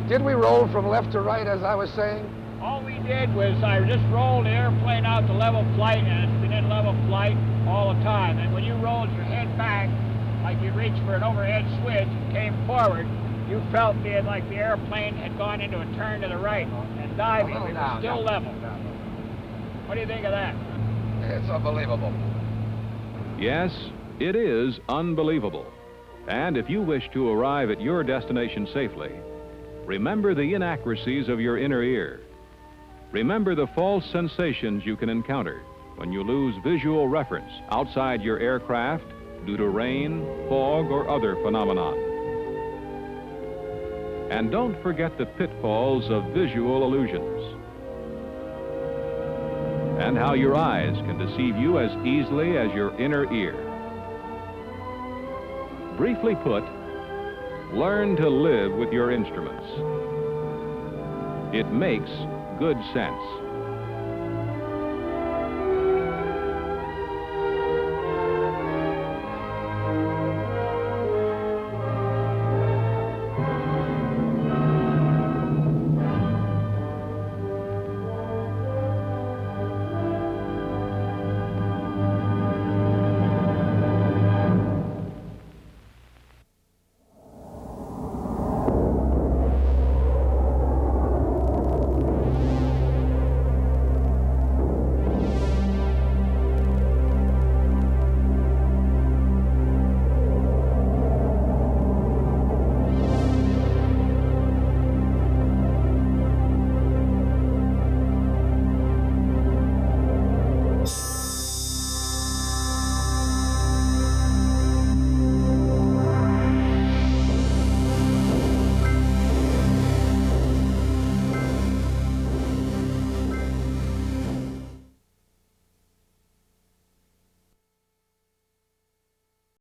Did we roll from left to right, as I was saying? All we did was I just rolled the airplane out to level flight, and it's been in level flight all the time. And when you rolled your head back, like you reached for an overhead switch and came forward, you felt like the airplane had gone into a turn to the right and diving. We were still level. What do you think of that? It's unbelievable. Yes, it is unbelievable. And if you wish to arrive at your destination safely, remember the inaccuracies of your inner ear. Remember the false sensations you can encounter when you lose visual reference outside your aircraft due to rain, fog, or other phenomenon. And don't forget the pitfalls of visual illusions and how your eyes can deceive you as easily as your inner ear. Briefly put, learn to live with your instruments. It makes good sense.